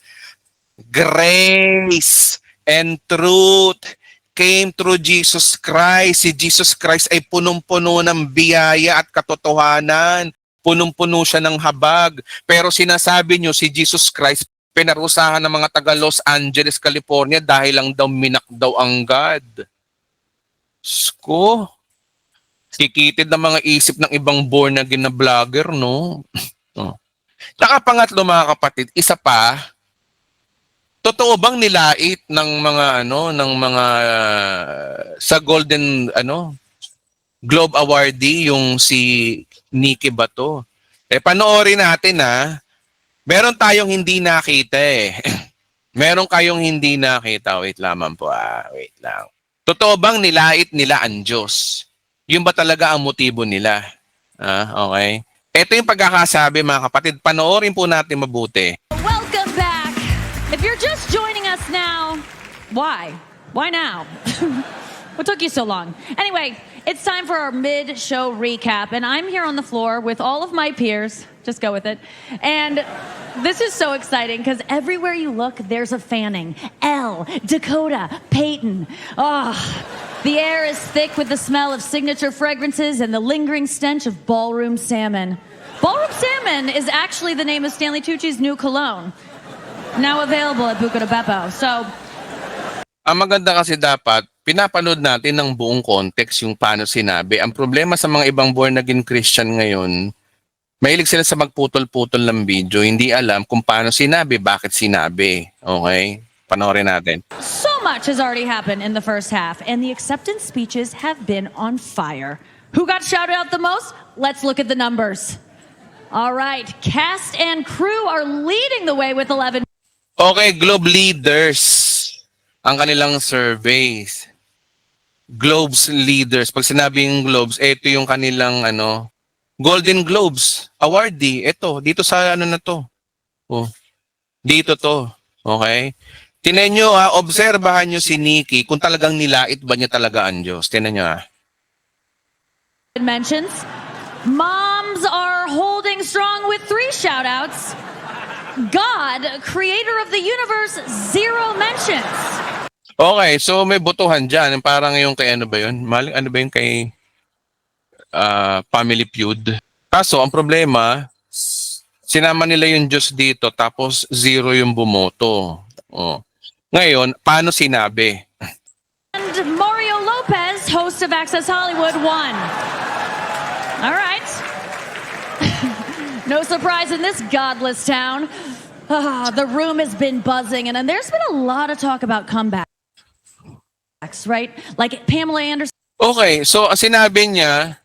Grace and truth came through Jesus Christ. Si Jesus Christ ay punong-puno ng biyaya at katotohanan. Punong-puno siya ng habag. Pero sinasabi nyo, si Jesus Christ, pinarusahan ng mga taga Los Angeles, California dahil lang daw minak daw ang God. Sko, kikitid ng mga isip ng ibang born again na vlogger, no? Tsaka pangatlo mga kapatid, isa pa, totoo bang nilait ng mga sa Golden Globe awardee yung si Nikki Bato? Panoorin natin meron tayong hindi nakita Meron kayong hindi nakita. Wait lamang po wait lang. Totoo bang nilait nila ang Diyos? Yun ba talaga ang motibo nila? Okay. Ito yung pagkakasabi mga kapatid. Panoorin po natin mabuti. Welcome back. If you're just joining us now, why? Why now? What took you so long? Anyway, it's time for our mid-show recap, and I'm here on the floor with all of my peers. Just go with it. And this is so exciting because everywhere you look, there's a fanning. Elle, Dakota, Peyton. The air is thick with the smell of signature fragrances and the lingering stench of ballroom salmon. Ballroom salmon is actually the name of Stanley Tucci's new cologne. Now available at Buca de Beppo. So, ang maganda kasi dapat, pinapanood natin ng buong context yung paano sinabi. Ang problema sa mga ibang born again Christian ngayon, mahilig sila sa magputol-putol ng video. Hindi alam kung paano sinabi, bakit sinabi. Okay? Panoorin natin. so much has already happened in the first half, and the acceptance speeches have been on fire. Who got shouted out the most? Let's look at the numbers. All right, cast and crew are leading the way with 11. Okay, Globe leaders. Ang kanilang surveys. Globes leaders. Pag sinabing Globes, ito yung kanilang Golden Globes awardee. Ito, dito sa na to. Dito to. Okay? Tinan nyo obserbahan nyo si Nikki kung talagang nilait ba niya talaga ang Diyos. Tinan nyo Mentions. Moms are holding strong with 3 shout-outs. God, creator of the universe, 0 mentions. Okay, so may botohan dyan. Parang yung kay ano ba yun? Ano ba yung kay Family Feud? Kaso, ang problema, sinama nila yung Diyos dito tapos 0 yung bumoto. Oh. Ngayon, paano sinabi? And Mario Lopez, host of Access Hollywood, won. All right. No surprise in this godless town. The room has been buzzing, and there's been a lot of talk about comebacks, right? Like Pamela Anderson. Okay, so ang sinabi niya,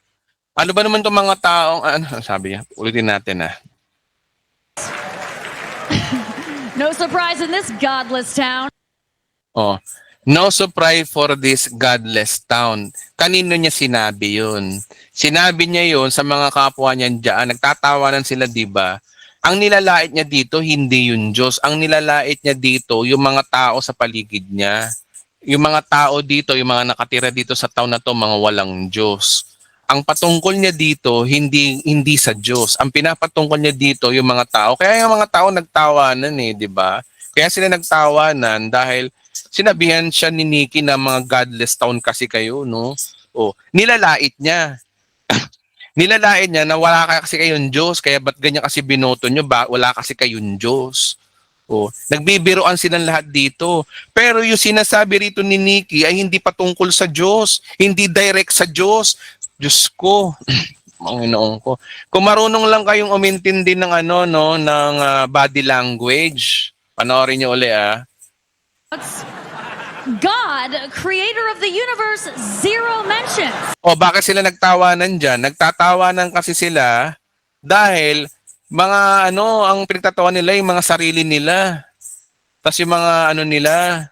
ano ba naman itong mga taong, ano sabi niya? Ulitin natin ah. No surprise in this godless town. Oh, no surprise for this godless town. Kanino niya sinabi yun? Sinabi niya yun sa mga kapwa niya dyan. Nagtatawanan sila, di ba? Ang nilalait niya dito, hindi yun Diyos. Ang nilalait niya dito, yung mga tao sa paligid niya. Yung mga tao dito, yung mga nakatira dito sa town na to, mga walang Diyos. Ang patungkol niya dito, hindi sa Diyos. Ang pinapatungkol niya dito, yung mga tao. Kaya yung mga tao nagtawanan di ba? Kaya sila nagtawanan dahil sinabihan siya ni Nikki na mga godless town kasi kayo, no? Oh, nilalait niya. Nilalait niya na wala kasi kayong Diyos, kaya ba't ganyan kasi binoto nyo? Wala kasi kayong Diyos. Oh, nagbibiroan silang lahat dito. Pero yung sinasabi rito ni Nikki ay hindi patungkol sa Diyos, hindi direct sa Diyos. Diyos ko, Panginoon ko. Kung marunong lang kayong umintindi ng ng body language, panoorin niyo uli God, creator of the universe, 0 mentions. O bakit sila nagtawanan dyan? Nagtatawanan kasi sila dahil mga ang pinagtatawa nila yung mga sarili nila. Tapos yung mga nila.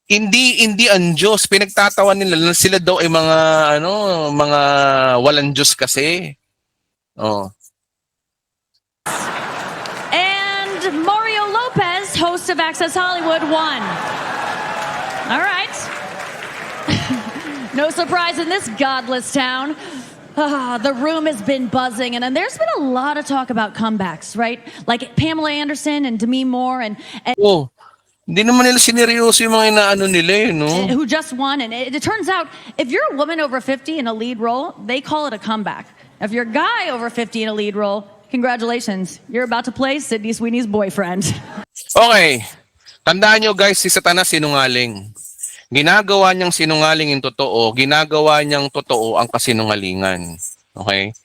Hindi ang Diyos. Pinagtatawa nila na sila daw ay mga mga walang Diyos kasi. And Mario Lopez, host of Access Hollywood, won. All right. No surprise in this godless town. The room has been buzzing, and there's been a lot of talk about comebacks, right? Like Pamela Anderson and Demi Moore and Hindi naman nila sineryoso yung mga inaano nila no? Who just won. And it turns out, if you're a woman over 50 in a lead role, they call it a comeback. If you're a guy over 50 in a lead role, congratulations. You're about to play Sydney Sweeney's boyfriend. Okay. Tandaan nyo guys, si Satanas sinungaling. Ginagawa niyang sinungaling yung totoo, ginagawa niyang totoo ang kasinungalingan. Okay?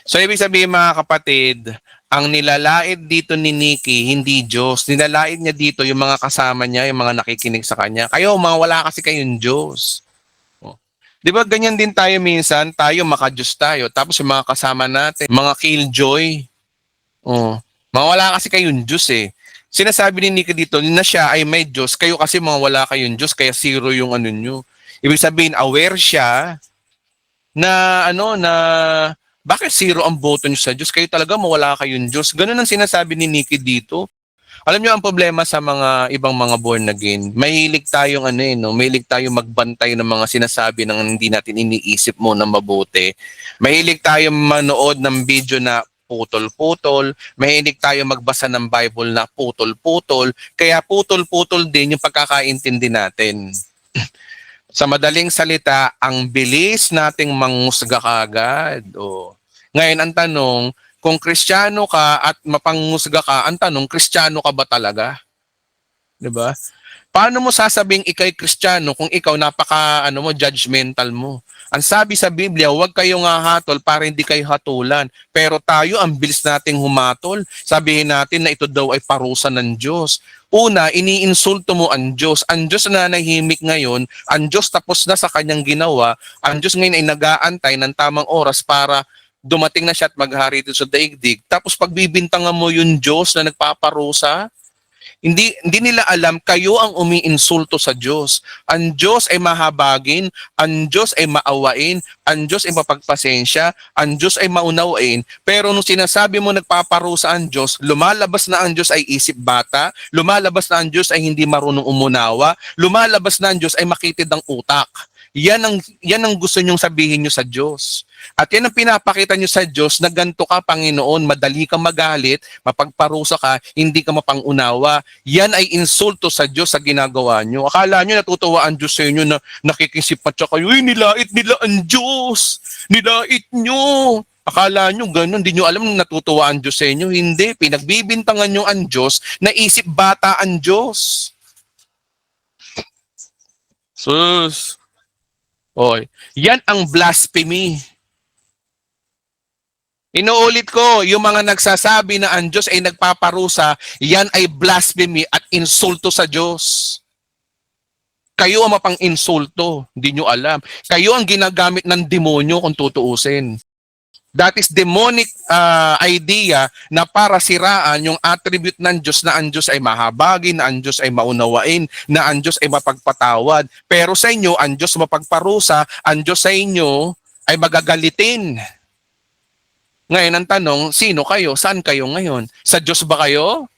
So, ibig sabihin mga kapatid, ang nilalait dito ni Nikki, hindi Diyos. Nilalait niya dito yung mga kasama niya, yung mga nakikinig sa kanya. Kayo, mga wala kasi kayong Diyos. Di ba ganyan din tayo minsan? Tayo, maka-Diyos tayo. Tapos yung mga kasama natin, mga killjoy. Mga wala kasi kayong Diyos Sinasabi ni Nikki dito na siya ay may Diyos. Kayo kasi mga wala kayong Diyos, kaya 0 yung nyo. Ibig sabihin, aware siya na bakit 0 ang boto niyo sa Diyos? Kayo talaga mawala kayong Diyos. Ganun ang sinasabi ni Nikki dito. Alam niyo ang problema sa mga ibang mga born again. Mahilig tayong mahilig tayong magbantay ng mga sinasabi ng hindi natin iniisip mo na mabuti. Mahilig tayong manood ng video na putol-putol. Mahilig tayong magbasa ng Bible na putol-putol. Kaya putol-putol din yung pagkakaintindi natin. Sa madaling salita, ang bilis nating mangusga kaagad. Ngayon, ang tanong, kung Kristiyano ka at mapangusga ka, ang tanong, Kristiyano ka ba talaga? Diba? Paano mo sasabing ikay Kristiyano kung ikaw judgmental mo? Ang sabi sa Biblia, huwag kayong hahatol para hindi kayo hatulan. Pero tayo, ang bilis nating humatol. Sabihin natin na ito daw ay parusa ng Diyos. Una, iniinsulto mo ang Diyos. Ang Diyos na nahimik ngayon, ang Diyos tapos na sa kanyang ginawa, ang Diyos ngayon ay nag-aantay ng tamang oras para dumating na siya at maghari dito sa daigdig. Tapos pagbibintangan mo yung Diyos na nagpaparusa, hindi nila alam kayo ang umiinsulto sa Diyos. Ang Diyos ay mahabagin, ang Diyos ay maawain, ang Diyos ay mapagpasensya, ang Diyos ay maunawain. Pero nung sinasabi mo nagpaparusa ang Diyos, lumalabas na ang Diyos ay isip bata, lumalabas na ang Diyos ay hindi marunong umunawa, lumalabas na ang Diyos ay makitid ang utak. Yan ang gusto nyong sabihin nyo sa Diyos. At yan ang pinapakita nyo sa Diyos na ganito ka, Panginoon, madali kang magalit, mapagparusa ka, hindi ka mapangunawa. Yan ay insulto sa Diyos sa ginagawa nyo. Akala nyo natutuwa ang Diyos sa inyo na nakikisipat siya kayo, nilait nila ang Diyos. Nilait nyo. Akala nyo ganun, hindi nyo alam na natutuwa ang Diyos sa inyo. Hindi, pinagbibintangan nyo ang Diyos, naisip bata ang Diyos. Sus. Oy, yan ang blasphemy. Inuulit ko, yung mga nagsasabi na ang Diyos ay nagpaparusa, yan ay blasphemy at insulto sa Diyos. Kayo ang mapang-insulto, hindi nyo alam. Kayo ang ginagamit ng demonyo kung tutuusin. That is demonic idea na para siraan yung attribute ng Diyos na ang Diyos ay mahabagin, na ang Diyos ay maunawain, na ang Diyos ay mapagpatawad. Pero sa inyo, ang Diyos mapagparusa, ang Diyos sa inyo ay magagalitin. Ngayon ang tanong, sino kayo? Saan kayo ngayon? Sa Diyos ba kayo?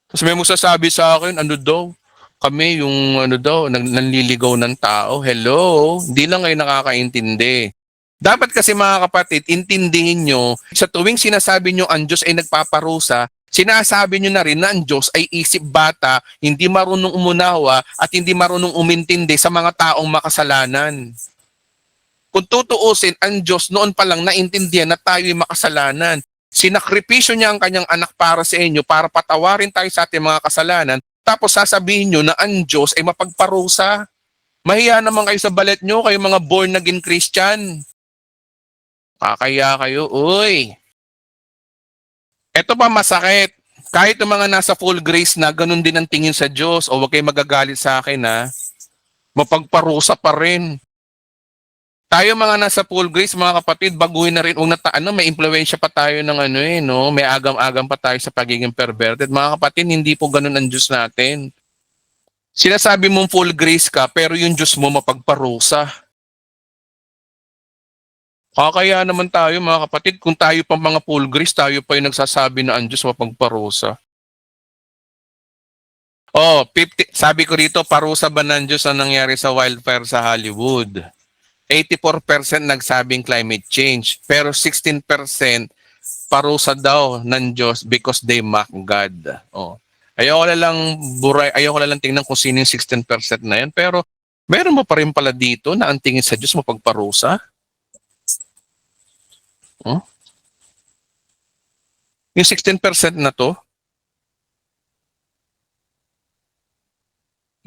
Tapos may magsasabi sa akin, ano daw? Kami yung nanliligaw ng tao. Hello? Hindi lang kayo nakakaintindi. Dapat kasi mga kapatid, intindihin nyo, sa tuwing sinasabi nyo ang Diyos ay nagpaparusa, sinasabi nyo na rin na ang Diyos ay isip bata, hindi marunong umunawa at hindi marunong umintindi sa mga taong makasalanan. Kung tutuusin, ang Diyos noon pa lang naintindihan na tayo ay makasalanan. Sinakripisyo niya ang kanyang anak para sa inyo para patawarin tayo sa ating mga kasalanan, tapos sasabihin nyo na ang Diyos ay mapagparusa. Mahiya naman kayo sa balet nyo, kayo mga born again Christian. Kakaya kayo, uy. Ito pa masakit. Kahit yung mga nasa full grace na, ganun din ang tingin sa Diyos. O wag kayo magagalit sa akin ha. Mapagparusa pa rin. Tayo mga nasa full grace, mga kapatid, baguhin na rin. May impluwensya pa tayo ng may agam-agam pa tayo sa pagiging perverted. Mga kapatid, hindi po ganun ang Diyos natin. Sinasabi mong full grace ka, pero yung Diyos mo mapagparusa. Kaya naman tayo mga kapatid, kung tayo pa mga full grace, tayo pa yung nagsasabi na ang Diyos mapagparusa. sabi ko rito, parusa ba ng Diyos ang nangyari sa wildfire sa Hollywood? 84% nagsabing climate change, pero 16% parusa daw ng Diyos because they mock God. Ayoko na lang tingnan kung sino yung 16% na yan, pero meron mo pa rin pala dito na ang tingin sa Diyos mapagparusa? Yung 16% na to,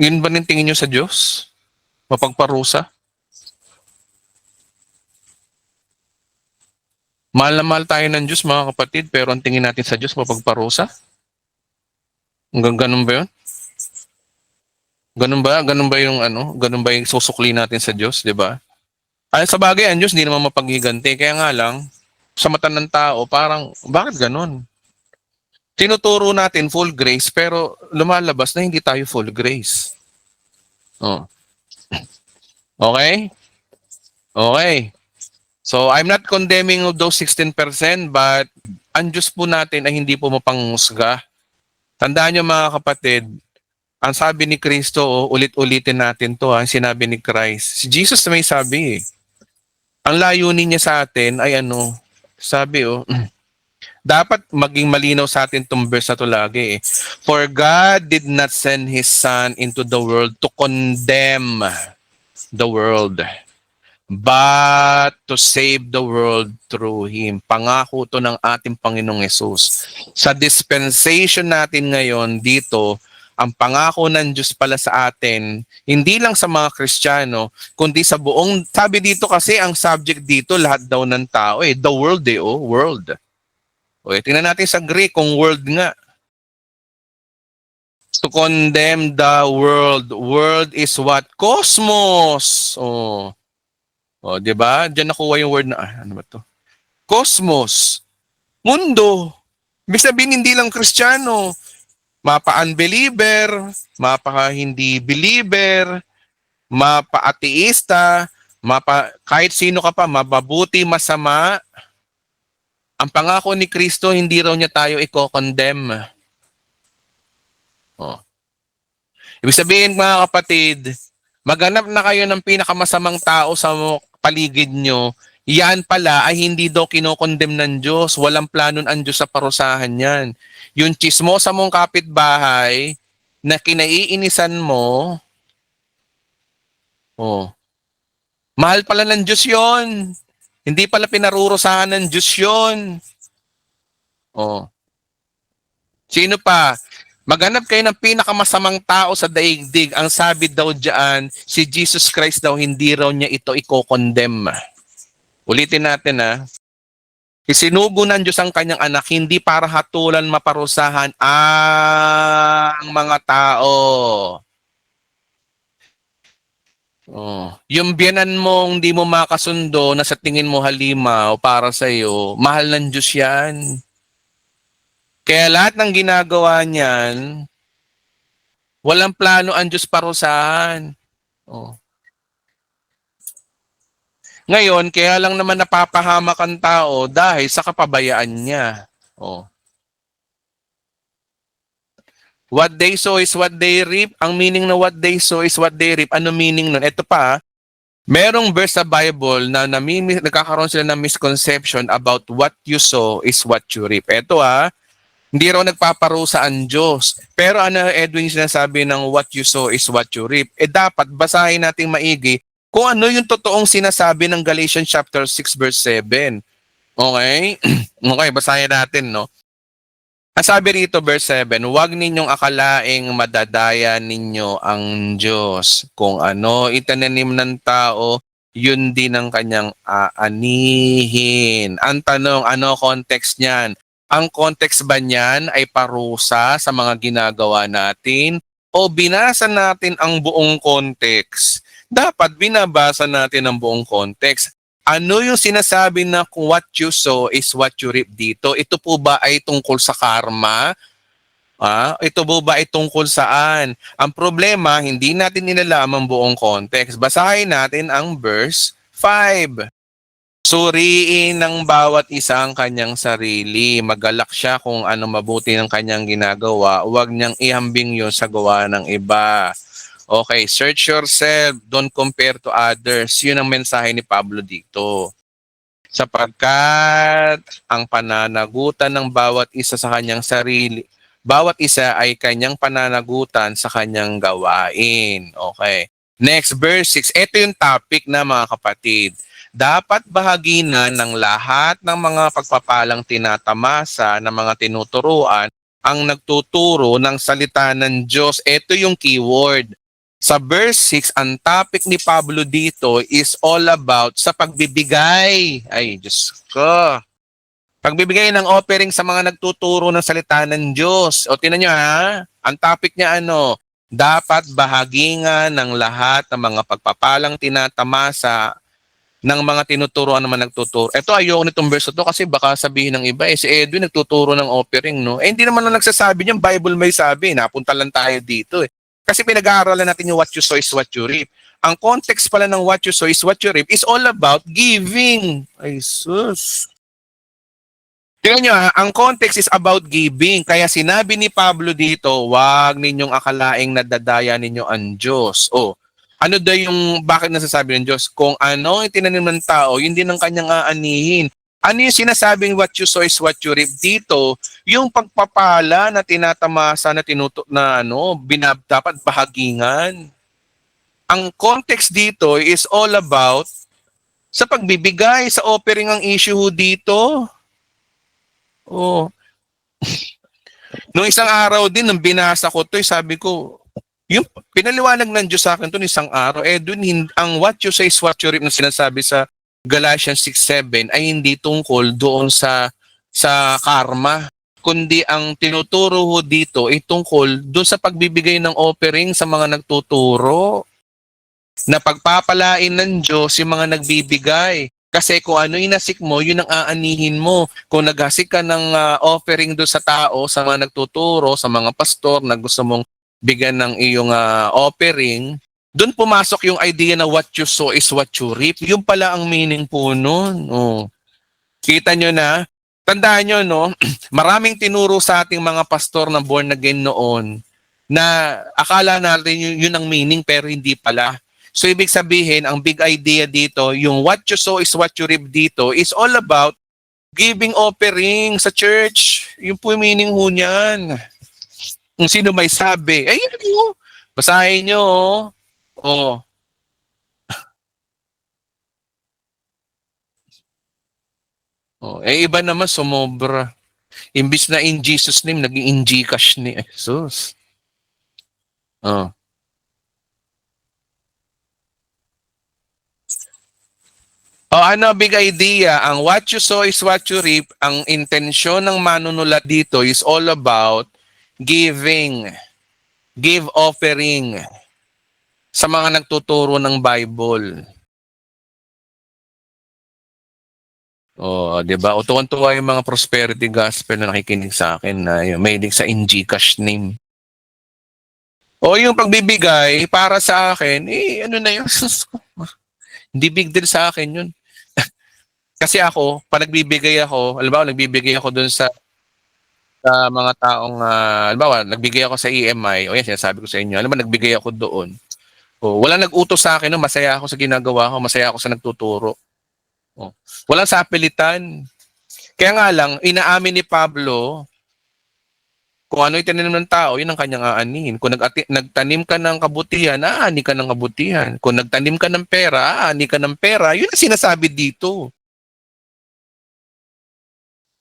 yun ba rin tingin nyo sa Diyos? Mapagparusa? Mahal na mahal tayo ng Diyos mga kapatid, pero ang tingin natin sa Diyos mapagparusa? Ganun ba yun? Ganun ba yung susukli natin sa Diyos, di ba? Ay, sa bagay, ang Diyos hindi naman mapaghiganti. Kaya nga lang, sa mata ng tao, parang, bakit ganun? Tinuturo natin full grace, pero lumalabas na hindi tayo full grace. Okay? Okay. So, I'm not condemning of those 16%, but ang Diyos po natin ay hindi po mapanghusga. Tandaan nyo mga kapatid, ang sabi ni Kristo, ulit-ulitin natin to, ang sinabi ni Christ. Si Jesus may sabi ang layunin niya sa atin ay sabi dapat maging malinaw sa atin itong verse na to lagi For God did not send His Son into the world to condemn the world, but to save the world through Him. Pangako to ng ating Panginoong Yesus. Sa dispensation natin ngayon dito, ang pangako ng Diyos pala sa atin, hindi lang sa mga Kristiyano, kundi sa buong, sabi dito kasi, ang subject dito, lahat daw ng tao, the world, world. Tingnan natin sa Greek, kung world nga. To condemn the world. World is what? Cosmos. Di ba? Diyan nakuha yung word na, ano ba to? Cosmos. Mundo. Ibig sabihin, hindi lang Kristiyano. Mapa-unbeliever, mapa-hindi believer, mapa-ateista, kahit sino ka pa, mababuti, masama. Ang pangako ni Kristo, hindi raw niya tayo i-condemn. Ibig sabihin mga kapatid, Maghanap na kayo ng pinakamasamang tao sa paligid nyo. Yan pala ay hindi daw kinokondem ng Diyos. Walang planon ang Diyos sa parusahan yan. Yung chismosa mong kapitbahay na kinaiinisan mo, mahal pala ng Diyos yon. Hindi pala pinarurusahan ng Diyos yon. Sino pa? Maghanap kayo ng pinakamasamang tao sa daigdig. Ang sabi daw diyan, si Jesus Christ daw hindi raw niya ito i-condemn. Ulitin natin Isinugo ng Diyos ang kanyang anak hindi para hatulan maparusahan ang mga tao. Yung biyanan mong di mo makasundo na sa tingin mo halimaw para sa iyo, mahal ng Diyos yan. Kaya lahat ng ginagawa niyan, walang plano ang Diyos parusahan. Ngayon, kaya lang naman napapahamak ang tao dahil sa kapabayaan niya. What they sow is what they reap. Ang meaning na what they sow is what they reap. Ano meaning nun? Ito pa, merong verse sa Bible na nagkakaroon sila ng misconception about what you sow is what you reap. Ito hindi raw nagpaparusa ang Diyos. Pero ano, Edwin, sinasabi ng what you sow is what you reap. Dapat basahin nating maigi kung ano yung totoong sinasabi ng Galatians chapter 6 verse 7. Okay? Okay, basahin natin, no? Ang sabi rito, verse 7, huwag ninyong akalaing madadaya ninyo ang Diyos. Kung ano itananim ng tao, yun din ang kanyang aanihin. Ang tanong, ano context niyan? Ang context ba niyan ay parusa sa mga ginagawa natin o binasa natin ang buong context? Dapat binabasa natin ang buong context. Ano yung sinasabi na what you sow is what you reap dito? Ito po ba ay tungkol sa karma? Ito po ba ay tungkol saan? Ang problema, hindi natin inalaman ang buong context. Basahin natin ang verse 5. Suriin ng bawat isa ang kanyang sarili. Magalak siya kung ano mabuti ng kanyang ginagawa. Huwag niyang ihambing yun sa gawa ng iba. Okay, search yourself. Don't compare to others. Yun ang mensahe ni Pablo dito. Sapagkat ang pananagutan ng bawat isa sa kanyang sarili, bawat isa ay kanyang pananagutan sa kanyang gawain. Okay. Next, verse 6. Ito yung topic na mga kapatid. Dapat bahaginan ng lahat ng mga pagpapalang tinatamasa ng mga tinuturuan ang nagtuturo ng salita ng Diyos. Ito yung keyword. Sa verse 6, ang topic ni Pablo dito is all about sa pagbibigay. Ay, Diyos ko. Pagbibigay ng offering sa mga nagtuturo ng salita ng Diyos. O, tinan nyo ang topic niya dapat bahagingan ng lahat ng mga pagpapalang tinatamasa ng mga tinuturoan ng mga nagtuturo. Ito, ayoko nitong verse to kasi baka sabihin ng iba, si Edwin nagtuturo ng offering, no? Hindi naman lang nagsasabi niyan, Bible may sabi, napunta lang tayo dito Kasi pinag-aaralan natin yung what you sow is what you reap. Ang context pala ng what you sow is what you reap is all about giving. Ay, sus. Tingnan nyo ang context is about giving. Kaya sinabi ni Pablo dito, wag ninyong akalaing nadadaya ninyo ang Diyos. Ano daw yung bakit nasasabi ng Diyos? Kung ano yung tinanim ng tao, yun din ang kanyang aanihin. Ano yung sinasabing what you sow is what you reap dito? Yung pagpapala na tinatamasa na dapat bahagingan. Ang context dito is all about sa pagbibigay, sa offering ang issue dito. Nung isang araw din, nung binasa ko ito, sabi ko, yung pinaliwanag ng Diyos sa akin ito isang araw, dun, ang what you say is what you reap na sinasabi sa Galatians 6:7 ay hindi tungkol doon sa karma, kundi ang tinuturo ho dito ay tungkol doon sa pagbibigay ng offering sa mga nagtuturo. Na pagpapalain ng Diyos yung mga nagbibigay. Kasi kung ano inasik mo, yun ang aanihin mo. Kung naghasik ka ng offering doon sa tao, sa mga nagtuturo, sa mga pastor na gusto mong bigyan ng iyong offering, doon pumasok yung idea na what you sow is what you reap. Yung pala ang meaning po nun. Kita nyo na? Tandaan nyo, no? Maraming tinuro sa ating mga pastor na born again noon na akala natin yun ang meaning pero hindi pala. So ibig sabihin, ang big idea dito, yung what you sow is what you reap dito is all about giving offering sa church. Yung po yung meaning ho niyan. Kung sino may sabi, ay yun mo. Basahin nyo. Oh. Oh. Iba naman sumobra. Imbis na in Jesus name, naging in Gcash ni Jesus. Oh. Ano big idea? Ang what you sow is what you reap. Ang intensyon ng manunulat dito is all about giving. Give offering sa mga nagtuturo ng Bible. Di ba? Tuwan-tuwa yung mga prosperity gospel na nakikinig sa akin na may link sa in Gcash name. Yung pagbibigay para sa akin, ano na yun? Hindi big deal sa akin yun. Kasi ako, pag nagbibigay ako, alam ba, nagbibigay ako dun sa mga taong, halimbawa, nagbigay ako sa EMI, yan, sinasabi ko sa inyo, alam ba, nagbigay ako doon. Walang nag-utos sa akin, masaya ako sa ginagawa ko, masaya ako sa nagtuturo. Walang sapilitan. Kaya nga lang, inaamin ni Pablo, kung ano itinanim ng tao, yun ang kanyang aanin. Kung nagtanim ka ng kabutihan, aani ka ng kabutihan. Kung nagtanim ka ng pera, aani ka ng pera. Yun ang sinasabi dito.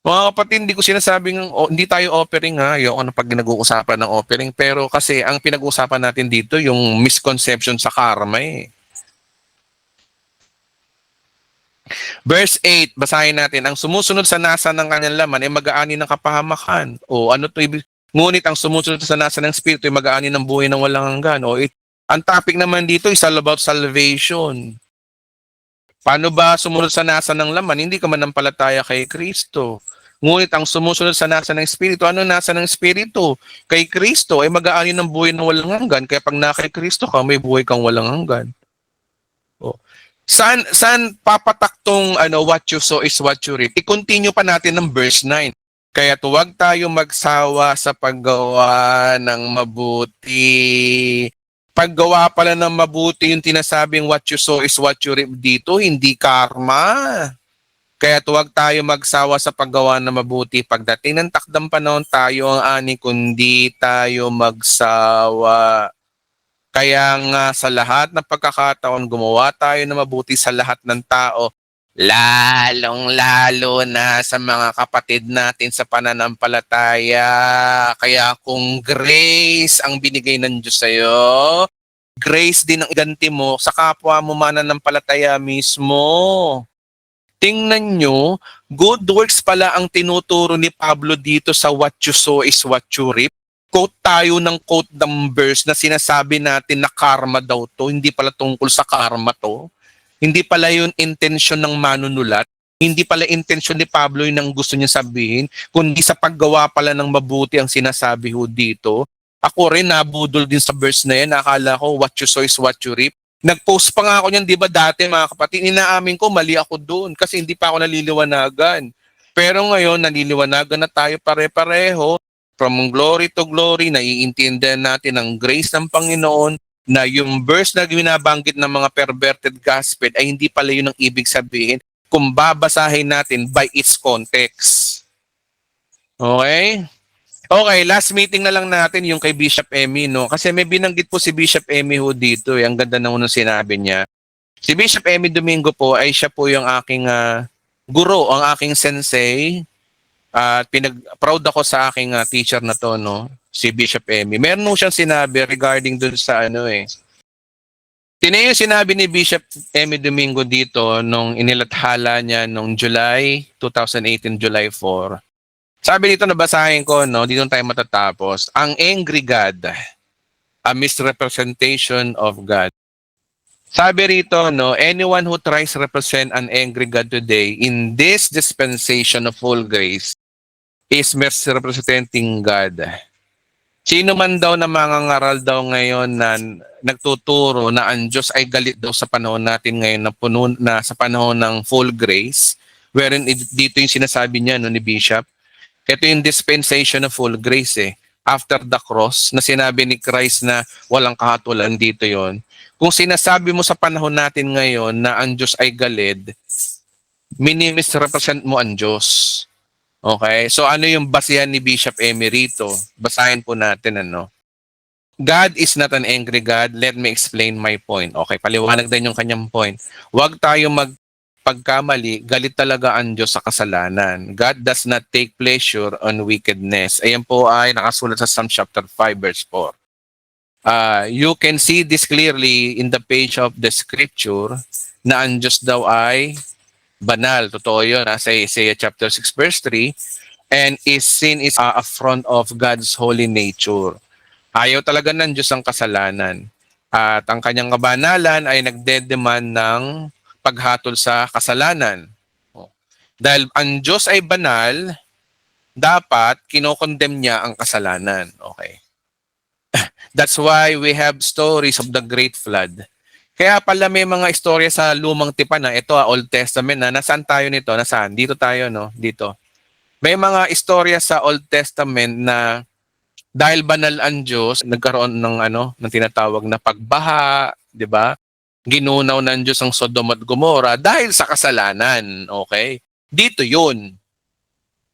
Mga kapatid, hindi ko sinasabing hindi tayo offering ha. Ayoko na pag nag-uusapan ng offering. Pero kasi ang pinag-uusapan natin dito, yung misconception sa karma eh. Verse 8, basahin natin. Ang sumusunod sa nasa ng kanyang laman ay mag-aani ng kapahamakan. Ano to ibig? Ngunit ang sumusunod sa nasa ng Espiritu ay mag-aani ng buhay ng walang hanggan. Ang topic naman dito is all about salvation. Paano ba sumunod sa nasa ng laman? Hindi ka manampalataya kay Kristo. Ngunit ang sumusunod sa nasa ng Espiritu, ano nasa ng Espiritu? Kay Kristo ay mag-aani ng buhay ng walang hanggan. Kaya pag na kay Kristo ka, may buhay kang walang hanggan. Saan papatak tong what you sow is what you reap? I-continue pa natin ng verse 9. Kaya huwag tayo magsawa sa paggawa ng mabuti. Paggawa pala ng mabuti yung tinasabing what you sow is what you reap dito, hindi karma. Kaya huwag tayo magsawa sa paggawa ng mabuti. Pagdating ng takdang panahon, tayo ang ani kundi tayo magsawa. Kaya nga sa lahat ng pagkakataon, gumawa tayo ng mabuti sa lahat ng tao, lalong-lalo na sa mga kapatid natin sa pananampalataya. Kaya kung grace ang binigay ng Diyos sa'yo, grace din ang iganti mo sa kapwa mo mananampalataya mismo. Tingnan nyo, good works pala ang tinuturo ni Pablo dito sa what you sow is what you reap. Quote tayo ng quote ng verse na sinasabi natin na karma daw to. Hindi pala tungkol sa karma to. Hindi pala yun intensyon ng manunulat. Hindi pala intensyon ni Pablo yun ang gusto niya sabihin. Kundi sa paggawa pala ng mabuti ang sinasabi ho dito. Ako rin nabudol din sa verse na yan. Nakala ko what you sow is what you reap. Nag-post pa nga ako niyan, di ba dati mga kapatid, inaamin ko, mali ako doon kasi hindi pa ako naliliwanagan. Pero ngayon, naliliwanagan na tayo pare-pareho. From glory to glory, naiintindihan natin ang grace ng Panginoon na yung verse na binabanggit ng mga perverted gospel ay hindi pala yun ang ibig sabihin kung babasahin natin by its context. Okay? Okay, last meeting na lang natin yung kay Bishop Emmy, no? Kasi may binanggit po si Bishop Emmy ho dito. Ang ganda ng unang sinabi niya. Si Bishop Emmy Domingo po ay siya po yung aking guro, ang aking sensei. At proud ako sa aking teacher na to, no? Si Bishop Emmy. Meron mo siyang sinabi regarding dun sa yung sinabi ni Bishop Emmy Domingo dito nung inilathala niya nung July 2018, July 4. Sabi dito, nabasahin ko, no, dito tayo matatapos. Ang angry God, a misrepresentation of God. Sabi rito, no, anyone who tries to represent an angry God today in this dispensation of full grace is misrepresenting God. Sino man daw na mangangaral daw ngayon na nagtuturo na ang Diyos ay galit daw sa panahon natin ngayon na sa panahon ng full grace, wherein dito yung sinasabi niya, no, ni Bishop, ito yung dispensation of full grace eh. after the cross na sinabi ni Christ na walang kahatulan dito yon. Kung sinasabi mo sa panahon natin ngayon na ang Diyos ay galid, mini-misrepresent mo ang Diyos. Okay? So ano yung basihan ni Bishop Emerito? Basahin po natin ano. God is not an angry God. Let me explain my point. Okay, paliwanag din yung kanyang point. Huwag tayo magpagkamali. Galit talaga ang Diyos sa kasalanan. God does not take pleasure on wickedness. Ayan po ay nakasulat sa Psalm chapter 5 verse 4. You can see this clearly in the page of the scripture na ang Diyos daw ay banal. Totoo yun. Sa Isaiah chapter 6 verse 3. And his sin is a affront of God's holy nature. Ayaw talaga ng Diyos ang kasalanan. At ang kanyang kabanalan ay nagde-demand ng paghatol sa kasalanan. Dahil ang Diyos ay banal, dapat kinokondem niya ang kasalanan. Okay. That's why we have stories of the Great Flood. Kaya pala may mga istorya sa Lumang Tipan na ito, Old Testament na. Nasaan tayo nito? Nasaan? Dito tayo, no? Dito. May mga istorya sa Old Testament na dahil banal ang Diyos, nagkaroon ng tinatawag na pagbaha, 'di ba? Ginunaw ng Diyos ang Sodom at Gomorrah dahil sa kasalanan, okay? Dito 'yun.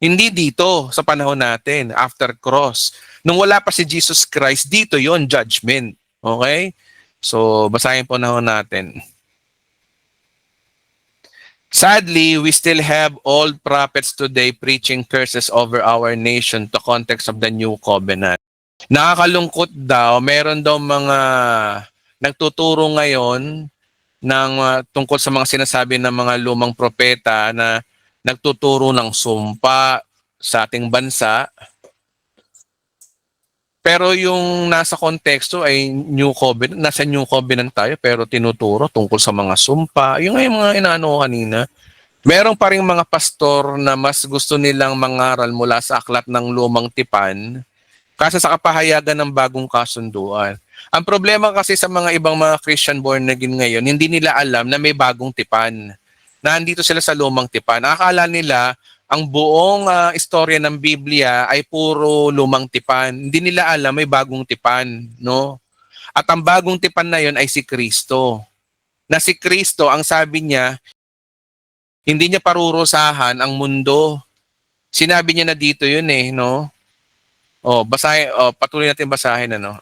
Hindi dito sa panahon natin after cross. Nung wala pa si Jesus Christ, dito 'yun, judgment, okay? So, basahin po natin. Sadly, we still have old prophets today preaching curses over our nation to context of the new covenant. Nakakalungkot daw, meron daw mga nagtuturo ngayon ng tungkol sa mga sinasabi ng mga lumang propeta na nagtuturo ng sumpa sa ating bansa. Pero yung nasa konteksto ay New Covenant, nasa New Covenant tayo pero tinuturo tungkol sa mga sumpa. Yung ay mga inaano kanina. Meron pa ring mga pastor na mas gusto nilang mangaral mula sa aklat ng Lumang Tipan kaysa sa kapahayagan ng bagong kasunduan. Ang problema kasi sa mga ibang mga Christian born again ngayon, hindi nila alam na may bagong tipan. Nandito sila sa Lumang Tipan. Akala nila ang buong istorya ng Biblia ay puro lumang tipan. Hindi nila alam may bagong tipan, no? At ang bagong tipan na 'yon ay si Kristo. Na si Kristo, ang sabi niya, hindi niya parurusahan ang mundo. Sinabi niya na dito 'yun no? Patuloy natin basahin ano.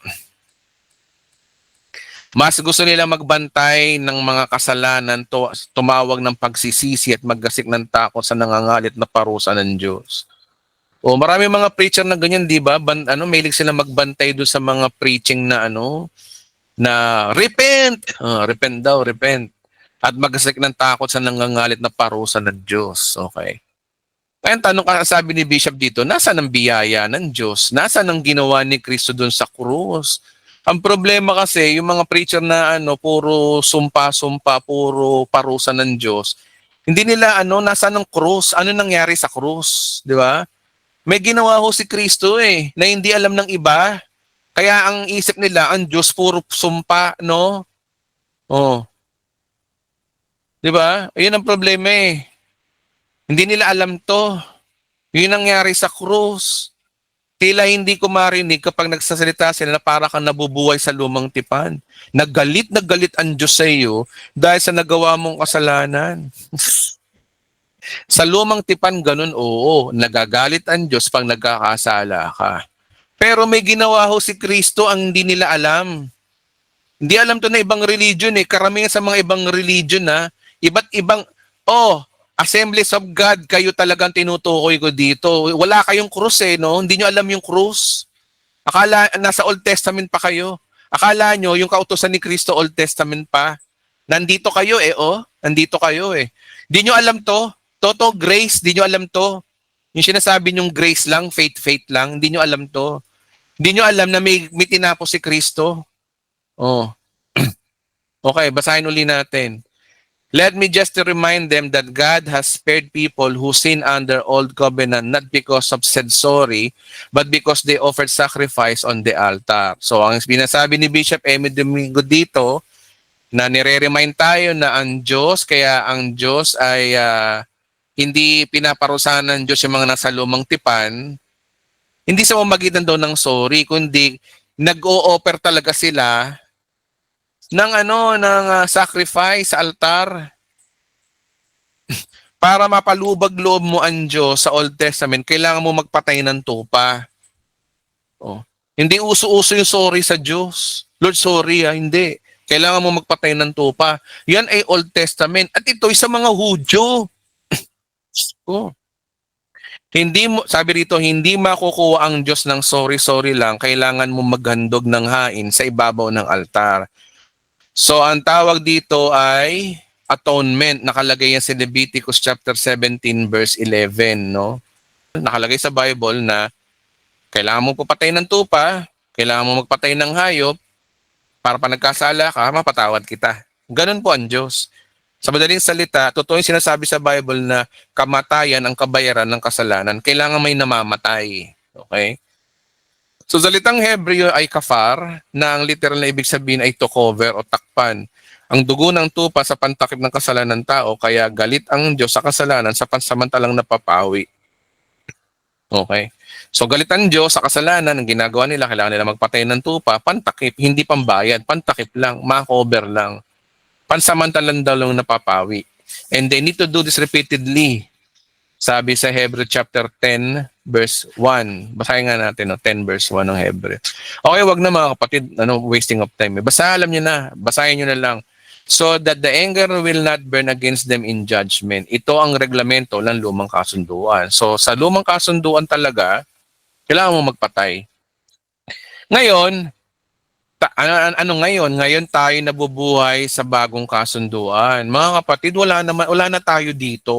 Mas gusto nila magbantay ng mga kasalanan, tumawag ng pagsisisi at maggasik ng takot sa nangangalit na parusa ng Diyos. Marami mga preacher na ganyan, di ba? Mahilig sila magbantay doon sa mga preaching na na repent. Repent daw, repent. At maggasik ng takot sa nangangalit na parusa ng Diyos. Okay. Kaya tanong sabi ni Bishop dito, nasaan ang biyaya ng Diyos? Nasaan ang ginawa ni Kristo doon sa krus? Ang problema kasi, yung mga preacher na puro sumpa-sumpa, puro parusa ng Diyos, hindi nila nasaan ang krus? Ano nangyari sa krus? Di ba? May ginawa ho si Kristo na hindi alam ng iba. Kaya ang isip nila, ang Diyos puro sumpa, no? Di ba? Ayun ang problema Hindi nila alam to. Yun ang nangyari sa krus. Tila hindi ko marinig kapag nagsasalita sila na para kang nabubuhay sa lumang tipan. Naggalit ang Diyos sa iyo dahil sa nagawa mong kasalanan. Sa lumang tipan, ganun, oo. Nagagalit ang Diyos pag nagkakasala ka. Pero may ginawa ho si Kristo ang hindi nila alam. Hindi alam to na ibang religion Karamihan sa mga ibang religion iba't ibang, Assemblies of God, kayo talagang tinutukoy ko dito. Wala kayong krus no? Hindi nyo alam yung krus. Akala, nasa Old Testament pa kayo. Akala nyo, yung kautusan ni Kristo, Old Testament pa. Nandito kayo Nandito kayo Hindi nyo alam to. Toto, grace, hindi nyo alam to. Yung sinasabi nyong grace lang, faith lang, hindi nyo alam to. Hindi nyo alam na may tinapos si Kristo. Okay, basahin uli natin. Let me just to remind them that God has spared people who sin under old covenant not because of said sorry, but because they offered sacrifice on the altar. So ang binasabi ni Bishop Emmy Domingo dito, na nire-remind tayo na ang Diyos, kaya ang Diyos ay hindi pinaparusahan ng Diyos yung mga nasa lumang tipan, Hindi sa mamagitan daw ng sorry, kundi nag-o-offer talaga sila ng sacrifice sa altar. Para mapalubag loob mo ang Diyos sa Old Testament, kailangan mo magpatay ng tupa. Oh. Hindi uso-uso yung sorry sa Diyos. Lord, sorry hindi. Kailangan mo magpatay ng tupa. Yan ay Old Testament. At ito'y sa mga Hudyo. Oh. Hindi mo, sabi rito, hindi makukuha ang Diyos ng sorry lang. Kailangan mo maghandog ng hain sa ibabaw ng altar. So, ang tawag dito ay atonement. Nakalagay yan sa Leviticus chapter 17 verse 11, no? Nakalagay sa Bible na kailangan mo papatay ng tupa, kailangan mo magpatay ng hayop, para pa nagkasala ka, mapatawad kita. Ganun po ang Diyos. Sa madaling salita, totoo yung sinasabi sa Bible na kamatayan ang kabayaran ng kasalanan. Kailangan may namamatay. Okay? So, salitang Hebreo ay kafar, na ang literal na ibig sabihin ay to cover o takpan. Ang dugo ng tupa sa pantakip ng kasalanan ng tao, kaya galit ang Diyos sa kasalanan sa pansamantalang napapawi. Okay? So, galit ang Diyos sa kasalanan, ang ginagawa nila, kailangan nila magpatay ng tupa, pantakip, hindi pambayad, pantakip lang, ma-cover lang. Pansamantalang daw lang napapawi. And they need to do this repeatedly. Sabi sa Hebrew chapter 10 verse 1. Basahin nga natin, 10 verse 1 ng Hebrew. Okay, wag na mga kapatid, wasting of time. Basta alam niyo na, basahin niyo na lang. So that the anger will not burn against them in judgment. Ito ang reglamento ng lumang kasunduan. So sa lumang kasunduan talaga, kailangan mo magpatay. Ngayon, ano ngayon? Ngayon tayo nabubuhay sa bagong kasunduan. Mga kapatid, wala na tayo dito.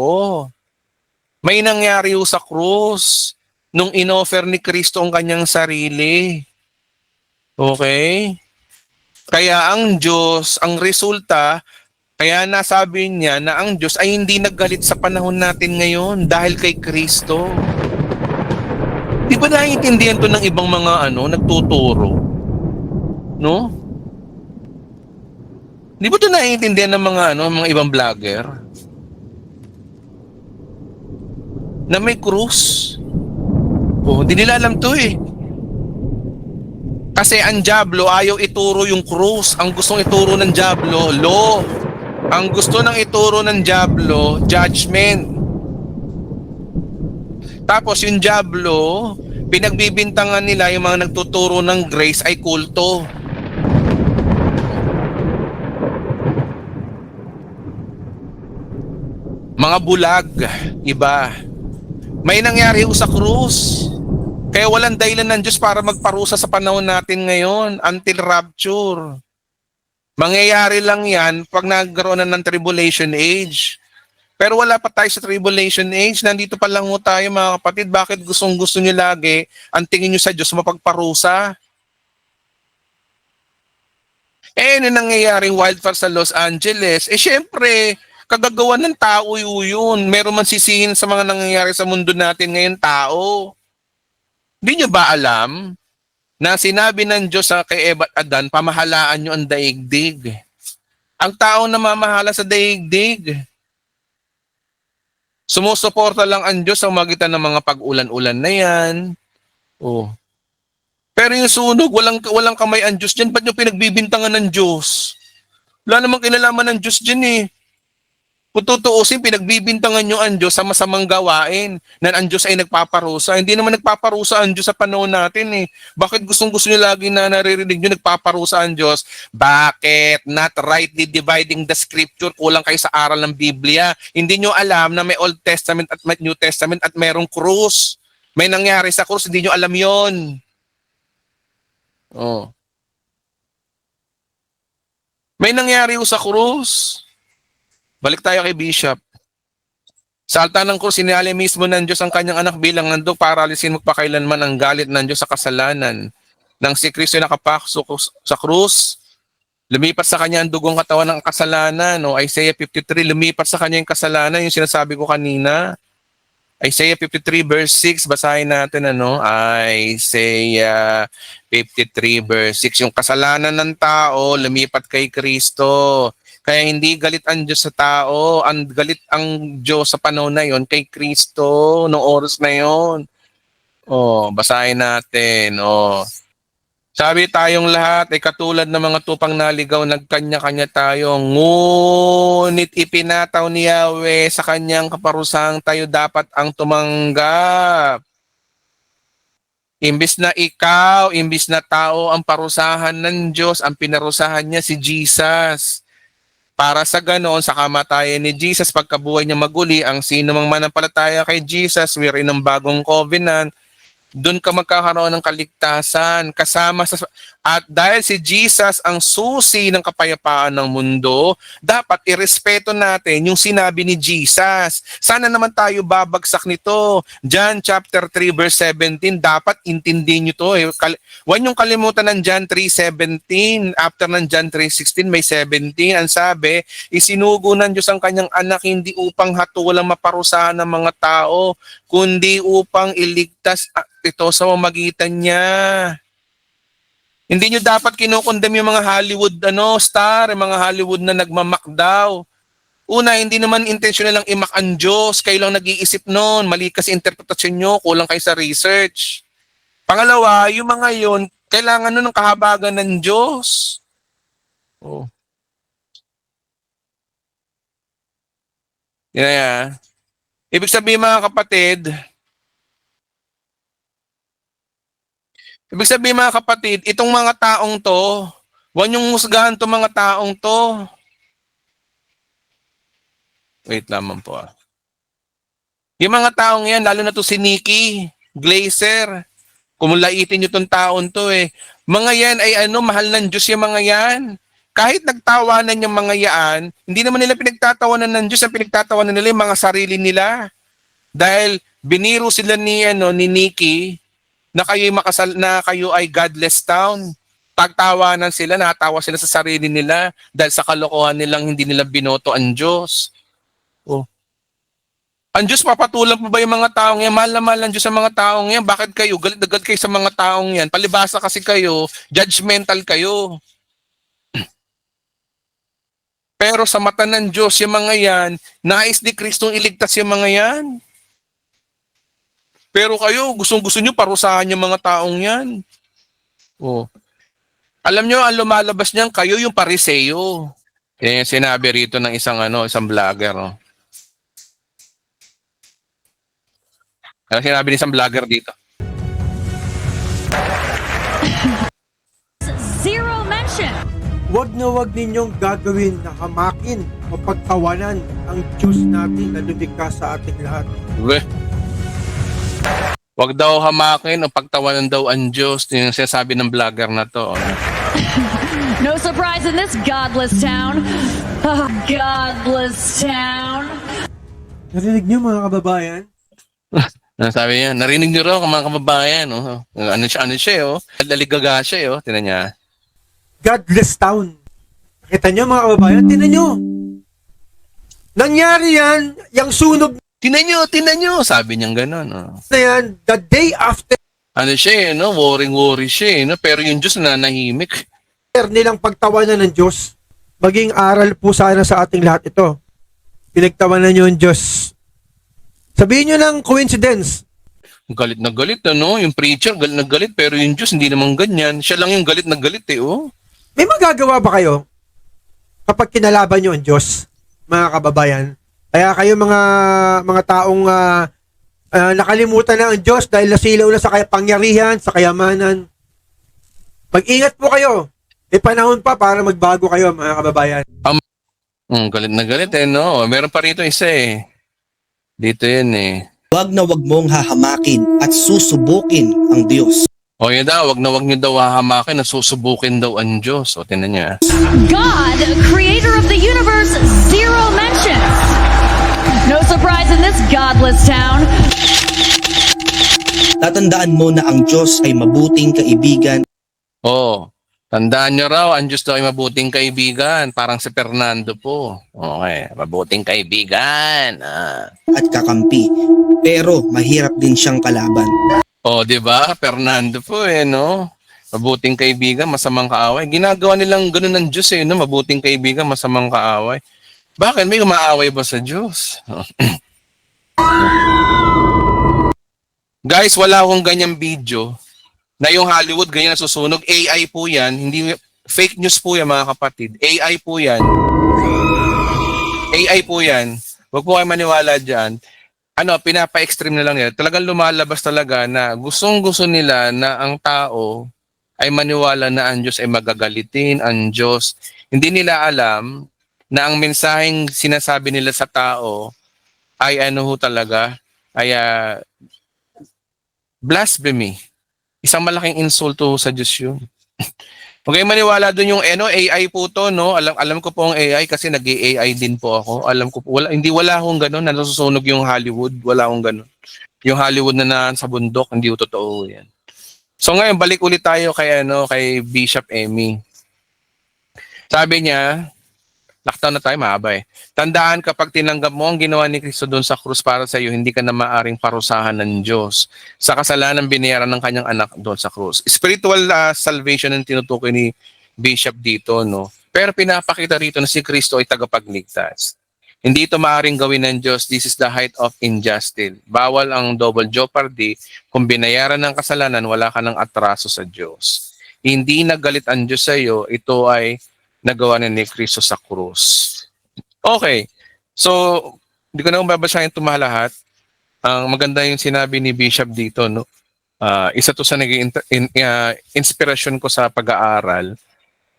May nangyari sa krus nung inoffer ni Kristo ang kanyang sarili. Okay? Kaya ang Diyos, ang resulta, kaya nasabi niya na ang Diyos ay hindi naggalit sa panahon natin ngayon dahil kay Kristo. Di ba naiintindihan to ng ibang mga nagtuturo? No? Di ba ito naiintindihan ng mga ibang vlogger? Na may krus. Oh, hindi nila alam to eh. Kasi ang Diablo ayaw ituro yung krus. Ang gustong ituro ng Diablo, law. Ang gusto nang ituro ng Diablo, judgment. Tapos yung Diablo, pinagbibintangan nila yung mga nagtuturo ng grace ay kulto. Mga bulag, iba. May nangyari sa krus. Kaya walang dahilan ng Diyos para magparusa sa panahon natin ngayon until rapture. Mangyayari lang yan pag nagkaroon na ng tribulation age. Pero wala pa tayo sa tribulation age. Nandito pa lang tayo mga kapatid. Bakit gustong-gusto nyo lagi ang tingin nyo sa Diyos mapagparusa? Ano nangyayaring wildfire sa Los Angeles? Syempre, kagagawa ng tao yun. Meron man sisihin sa mga nangyayari sa mundo natin ngayon, tao. Di nyo ba alam na sinabi ng Diyos kay Eva at Adan, pamahalaan nyo ang daigdig. Ang tao na mamahala sa daigdig. Sumusuporta lang ang Diyos sa magitan ng mga pag-ulan-ulan na yan. Oh. Pero yung sunog, walang kamay ang Diyos dyan. Ba't nyo pinagbibintangan ng Diyos? Wala namang kinalaman ng Diyos dyan eh. Kung tutuusin, pinagbibintangan nyo ang Diyos sa masamang gawain na ang Diyos ay nagpaparusa. Hindi naman nagpaparusa ang Diyos sa panahon natin eh. Bakit gustong-gusto nyo lagi na naririnig nyo nagpaparusa ang Diyos? Bakit? Not rightly dividing the scripture. Kulang kayo sa aral ng Biblia. Hindi nyo alam na may Old Testament at may New Testament at mayroong krus. May nangyari sa krus, hindi nyo alam yon. Oh. May nangyari sa krus. Balik tayo kay Bishop. Sa altar ng krus, sinali mismo ng Diyos ang kanyang anak bilang handog para alisin magpakailanman ang galit ng Diyos sa kasalanan. Nang si Kristo nakapako sa krus, lumipat sa kanya ang dugong katawan ng kasalanan. No? Isaiah 53, lumipat sa kanya yung kasalanan, yung sinasabi ko kanina. Isaiah 53 verse 6, basahin natin Isaiah 53 verse 6. Yung kasalanan ng tao, lumipat kay Kristo. Kaya hindi galit ang Diyos sa tao, galit ang Diyos sa panahon na yon kay Kristo, noong oras na yon. Basahin natin. Sabi tayong lahat ay katulad ng mga tupang naligaw, nagkanya-kanya tayo. Ngunit ipinataw ni Yahweh sa kanyang kaparusahang tayo dapat ang tumanggap. Imbis na ikaw, imbis na tao ang parusahan ng Diyos, ang pinarusahan niya si Jesus. Para sa ganoon, sa kamatayan ni Jesus, pagkabuhay niya maguli, ang sino mang manampalataya kay Jesus, we're in ng bagong covenant, doon ka magkakaroon ng kaligtasan kasama sa, at dahil si Jesus ang susi ng kapayapaan ng mundo, dapat irespeto natin yung sinabi ni Jesus. Sana naman tayo babagsak nito. John chapter 3 verse 17, dapat intindihin nyo to. Huwag niyong kalimutan ng John 3:17. After ng John 3:16 may 17. Ang sabi, isinugo ng Diyos ang kanyang anak hindi upang hatulang maparusahan ng mga tao, kundi upang iligtas ito sa pamamagitan niya. Hindi nyo dapat kinukondem yung mga Hollywood star, yung mga Hollywood na nagmamak daw. Una, hindi naman intentional lang imak ang Diyos. Kayo lang nag-iisip nun. Mali kasi interpretasyon nyo. Kulang kayo sa research. Pangalawa, yung mga yon kailangan nun ng kahabagan ng Diyos. Yan. Ibig sabihin mga kapatid, itong mga taong to, huwag niyong husgahan itong mga taong to. Wait lamang po. Yung mga taong yan, lalo na to si Nikki Glaser, kumulaitin niyo itong taong to Mga yan ay mahal ng Diyos yung mga yan. Kahit nagtawanan yung mga yan, hindi naman nila pinagtatawanan ng Diyos, ang pinagtatawanan nila yung mga sarili nila. Dahil biniro sila ni Nikki, na kayo ay godless town. Pagtawanan sila, natawa sila sa sarili nila dahil sa kalokohan nilang hindi nila binoto ang Diyos. Ang Diyos papatulan po ba yung mga taong yan? Mahal na mahal ang Diyos sa mga taong yan. Bakit kayo? Galit na galit kayo sa mga taong yan. Palibasa kasi kayo, judgmental kayo. Pero sa mata ng Diyos, yung mga yan, nais ni Kristong iligtas yung mga yan. Pero kayo, gustong-gusto nyo parusahan yung mga taong yan. Alam nyo, ang lumalabas niyan, kayo yung pariseo. Yan yung sinabi rito ng isang vlogger. Ano sinabi ng isang vlogger dito? Zero mention. Huwag na huwag ninyong gagawin na hamakin o pagtawanan ang Diyos natin na lumikha sa ating lahat. Huwag daw hamakin o pagtawanan daw ang Diyos. Yung sinasabi ng vlogger na to. No surprise in this godless town. Oh, godless town. Narinig niyo mga kababayan? Sabi niya, narinig niyo raw mga kababayan. Ano siya. Laligaga siya. Tinan niya. Godless town. Nakita niyo mga kababayan? Tinan niyo. Nangyari yan, yung sunog Tinan nyo. Sabi niyang gano'n. na yan, the day after Ano siya, worry siya, pero yung Diyos nanahimik. nilang pagtawanan ng Diyos. Maging aral po sana sa ating lahat ito. Pinagtawanan niyo yung Diyos. Sabihin niyo lang coincidence. Galit na galit, yung preacher, galit na galit, pero yung Diyos hindi naman ganyan. Siya lang yung galit na galit, May magagawa ba kayo kapag kinalaban niyo ang Diyos, mga kababayan? Kaya kayo mga taong nakalimutan na ang Diyos dahil nasilaw na sa pangyarihan, sa kayamanan. Mag-ingat po kayo. May panahon pa para magbago kayo, mga kababayan. Galit na galit, Meron pa rito isa, Dito yan, Huwag na huwag mong hahamakin at susubukin ang Diyos. Yun daw, wag nyo daw hahamakin na susubukin daw ang Diyos. Tinan niya. God, creator of the universe, zero mentions. No surprise in this godless town. Tatandaan mo na ang Diyos ay mabuting kaibigan Tandaan nyo raw, ang Diyos daw ay mabuting kaibigan. Parang si Fernando po. Okay, mabuting kaibigan. at kakampi. Pero mahirap din siyang kalaban. Di ba? Fernando po, Mabuting kaibigan, masamang kaaway. Ginagawa nilang gano'n ng Diyos, Mabuting kaibigan, masamang kaaway. Bakit? May umaaway ba sa Diyos? Guys, wala akong ganyang video na yung Hollywood ganyan nasusunog. AI po yan. Hindi, fake news po yan mga kapatid. AI po yan. AI po yan. Huwag po kayo maniwala dyan. Ano, pinapa-extreme na lang nila. Talagang lumalabas talaga na gustong-gusto nila na ang tao ay maniwala na ang Diyos ay magagalitin, ang Diyos. Hindi nila alam na ang mensaheng sinasabi nila sa tao ay ano ho talaga, ay blasphemy. Isang malaking insulto sa Diyos yun. Huwag kayong maniwala doon yung AI po to, no? Alam ko po ang AI kasi nag-AI din po ako. Alam ko po, wala akong gano'n na nasusunog yung Hollywood. Wala akong gano'n. Yung Hollywood na nasa bundok, hindi ko totoo yan. So ngayon, balik ulit tayo kay Bishop Emmy. Sabi niya, lockdown na tayo, mahaba eh. Tandaan, kapag tinanggap mo ang ginawa ni Kristo doon sa krus para sa iyo, hindi ka na maaring parusahan ng Diyos sa kasalanan binayaran ng kanyang anak doon sa krus. Spiritual salvation ang tinutukoy ni Bishop dito, no? Pero pinapakita rito na si Kristo ay tagapagligtas. Hindi ito maaring gawin ng Diyos. This is the height of injustice. Bawal ang double jeopardy. Kung binayaran ng kasalanan, wala ka ng atraso sa Diyos. Hindi nagalit ang Diyos sa iyo, ito ay nagawa ni Kristo sa krus. Okay. So, hindi ko na babasahin ito lahat. Ang maganda yung sinabi ni Bishop dito, no? Isa to sa naging inspirasyon ko sa pag-aaral.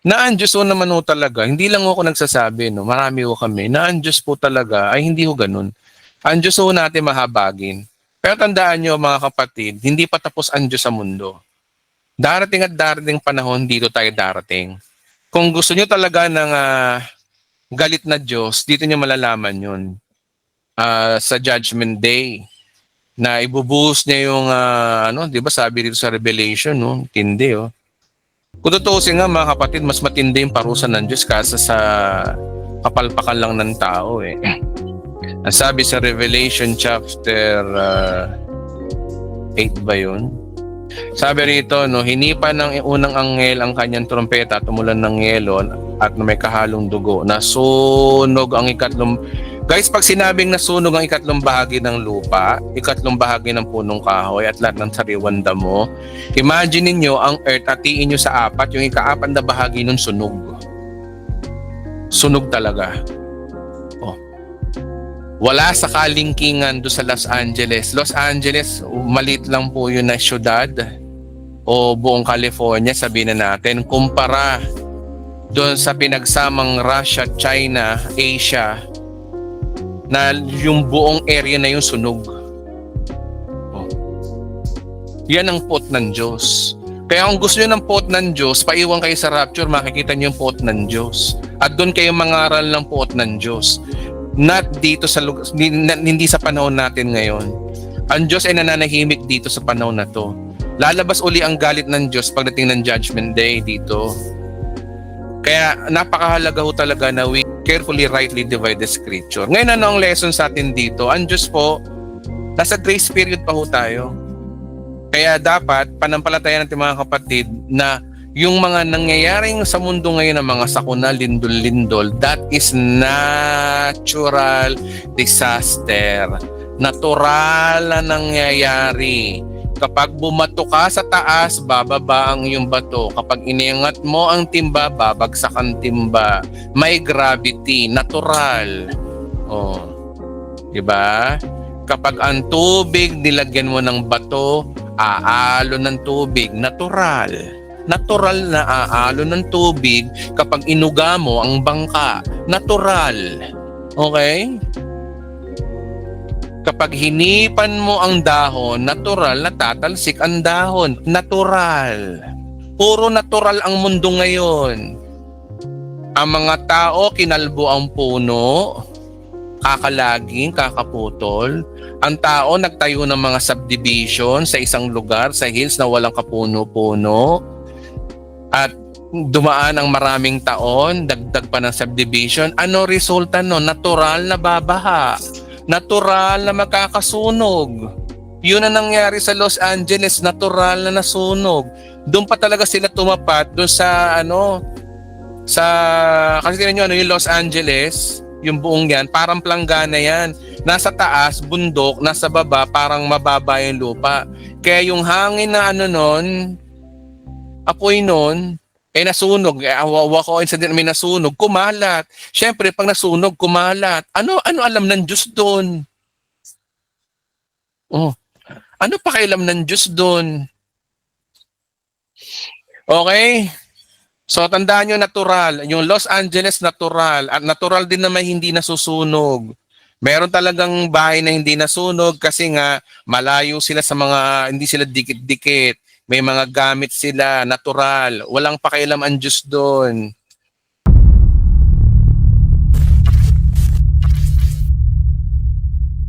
Na ang Diyos po naman po talaga, hindi lang ako nagsasabi, no? Marami po kami, na ang Diyos po talaga ay hindi po ganun. Ang Diyos po natin mahabagin. Pero tandaan nyo mga kapatid, hindi pa tapos ang Diyos sa mundo. Darating at darating panahon, dito tayo darating. Kung gusto nyo talaga ng galit na Diyos, dito nyo malalaman yun. Sa Judgment Day. Na ibubuhos niya yung, di ba sabi dito sa Revelation, no? Tindi, oh. Kung tutuusin nga mga kapatid, mas matindi yung parusa ng Diyos kaysa sa kapalpakan lang ng tao, eh. Ang sabi sa Revelation chapter 8 ba yun? Sabi rito, no, hinipa ng unang anghel ang kanyang trompeta at umulan ng yelo at may kahalong dugo. Nasunog ang ikatlong... Guys, pag sinabing nasunog ang ikatlong bahagi ng lupa, ikatlong bahagi ng punong kahoy at lahat ng sariwan damo, imagine niyo ang earth at tiin nyo sa apat, yung ikaapat na bahagi ng sunog. Sunog talaga. Oh. Wala sa kalingkingan do sa Los Angeles. Los Angeles, maliit lang po yun na syudad o buong California, sabihin na natin, kumpara doon sa pinagsamang Russia, China, Asia, na yung buong area na yung sunog. Oh. Yan ang pot ng Diyos. Kaya kung gusto nyo ng pot ng Diyos, paiwan kayo sa rapture, makikita nyo yung pot ng Diyos. At doon kayo mangaral ng pot ng Diyos. Not dito sa lugar, hindi sa panahon natin ngayon. Ang Diyos ay nananahimik dito sa panahon na to. Lalabas uli ang galit ng Diyos pagdating ng Judgment Day dito. Kaya napakahalaga ho talaga na we carefully, rightly divide the scripture. Ngayon ano ang lesson sa atin dito? Ang Diyos po, nasa grace period pa ho tayo. Kaya dapat panampalatayan natin mga kapatid na yung mga nangyayaring sa mundo ngayon ng mga sakuna, lindol-lindol, that is natural disaster. Natural na nangyayari. Kapag bumato ka sa taas, bababa ang iyong bato. Kapag iniangat mo ang timba, babagsak ang timba. May gravity, natural. Oh. 'Di ba? Kapag ang tubig nilagyan mo ng bato, aalo ng tubig, natural. Natural na aalo ng tubig kapag inuga mo ang bangka, natural. Okay? Kapag hinipan mo ang dahon, natural na tatalsik ang dahon. Natural. Puro natural ang mundo ngayon. Ang mga tao, kinalbo ang puno, kakalaging, kakaputol. Ang tao, nagtayo ng mga subdivision sa isang lugar, sa hills na walang kapuno-puno. At dumaan ang maraming taon, dagdag pa ng subdivision. Ano resulta no? Natural na babaha. Natural na makakasunog. Yun ang nangyari sa Los Angeles, natural na nasunog. Doon pa talaga sila tumapat doon sa kasi tingnan nyo yung Los Angeles, yung buong yan, parang planggana yan. nasa taas, bundok, nasa baba, parang mababa yung lupa. Kaya yung hangin na ano nun, apoy nun, nasunog. Awawa ko incident, may nasunog, kumalat. Siyempre, pag nasunog, kumalat. Ano alam ng Diyos doon? Oh, ano pakialam ng Diyos doon? Okay? So, tandaan nyo, natural. Yung Los Angeles, natural. At natural din na may hindi nasusunog. Meron talagang bahay na hindi nasunog kasi nga malayo sila sa mga, hindi sila dikit-dikit. May mga gamit sila, natural. Walang pakialam ang Diyos doon.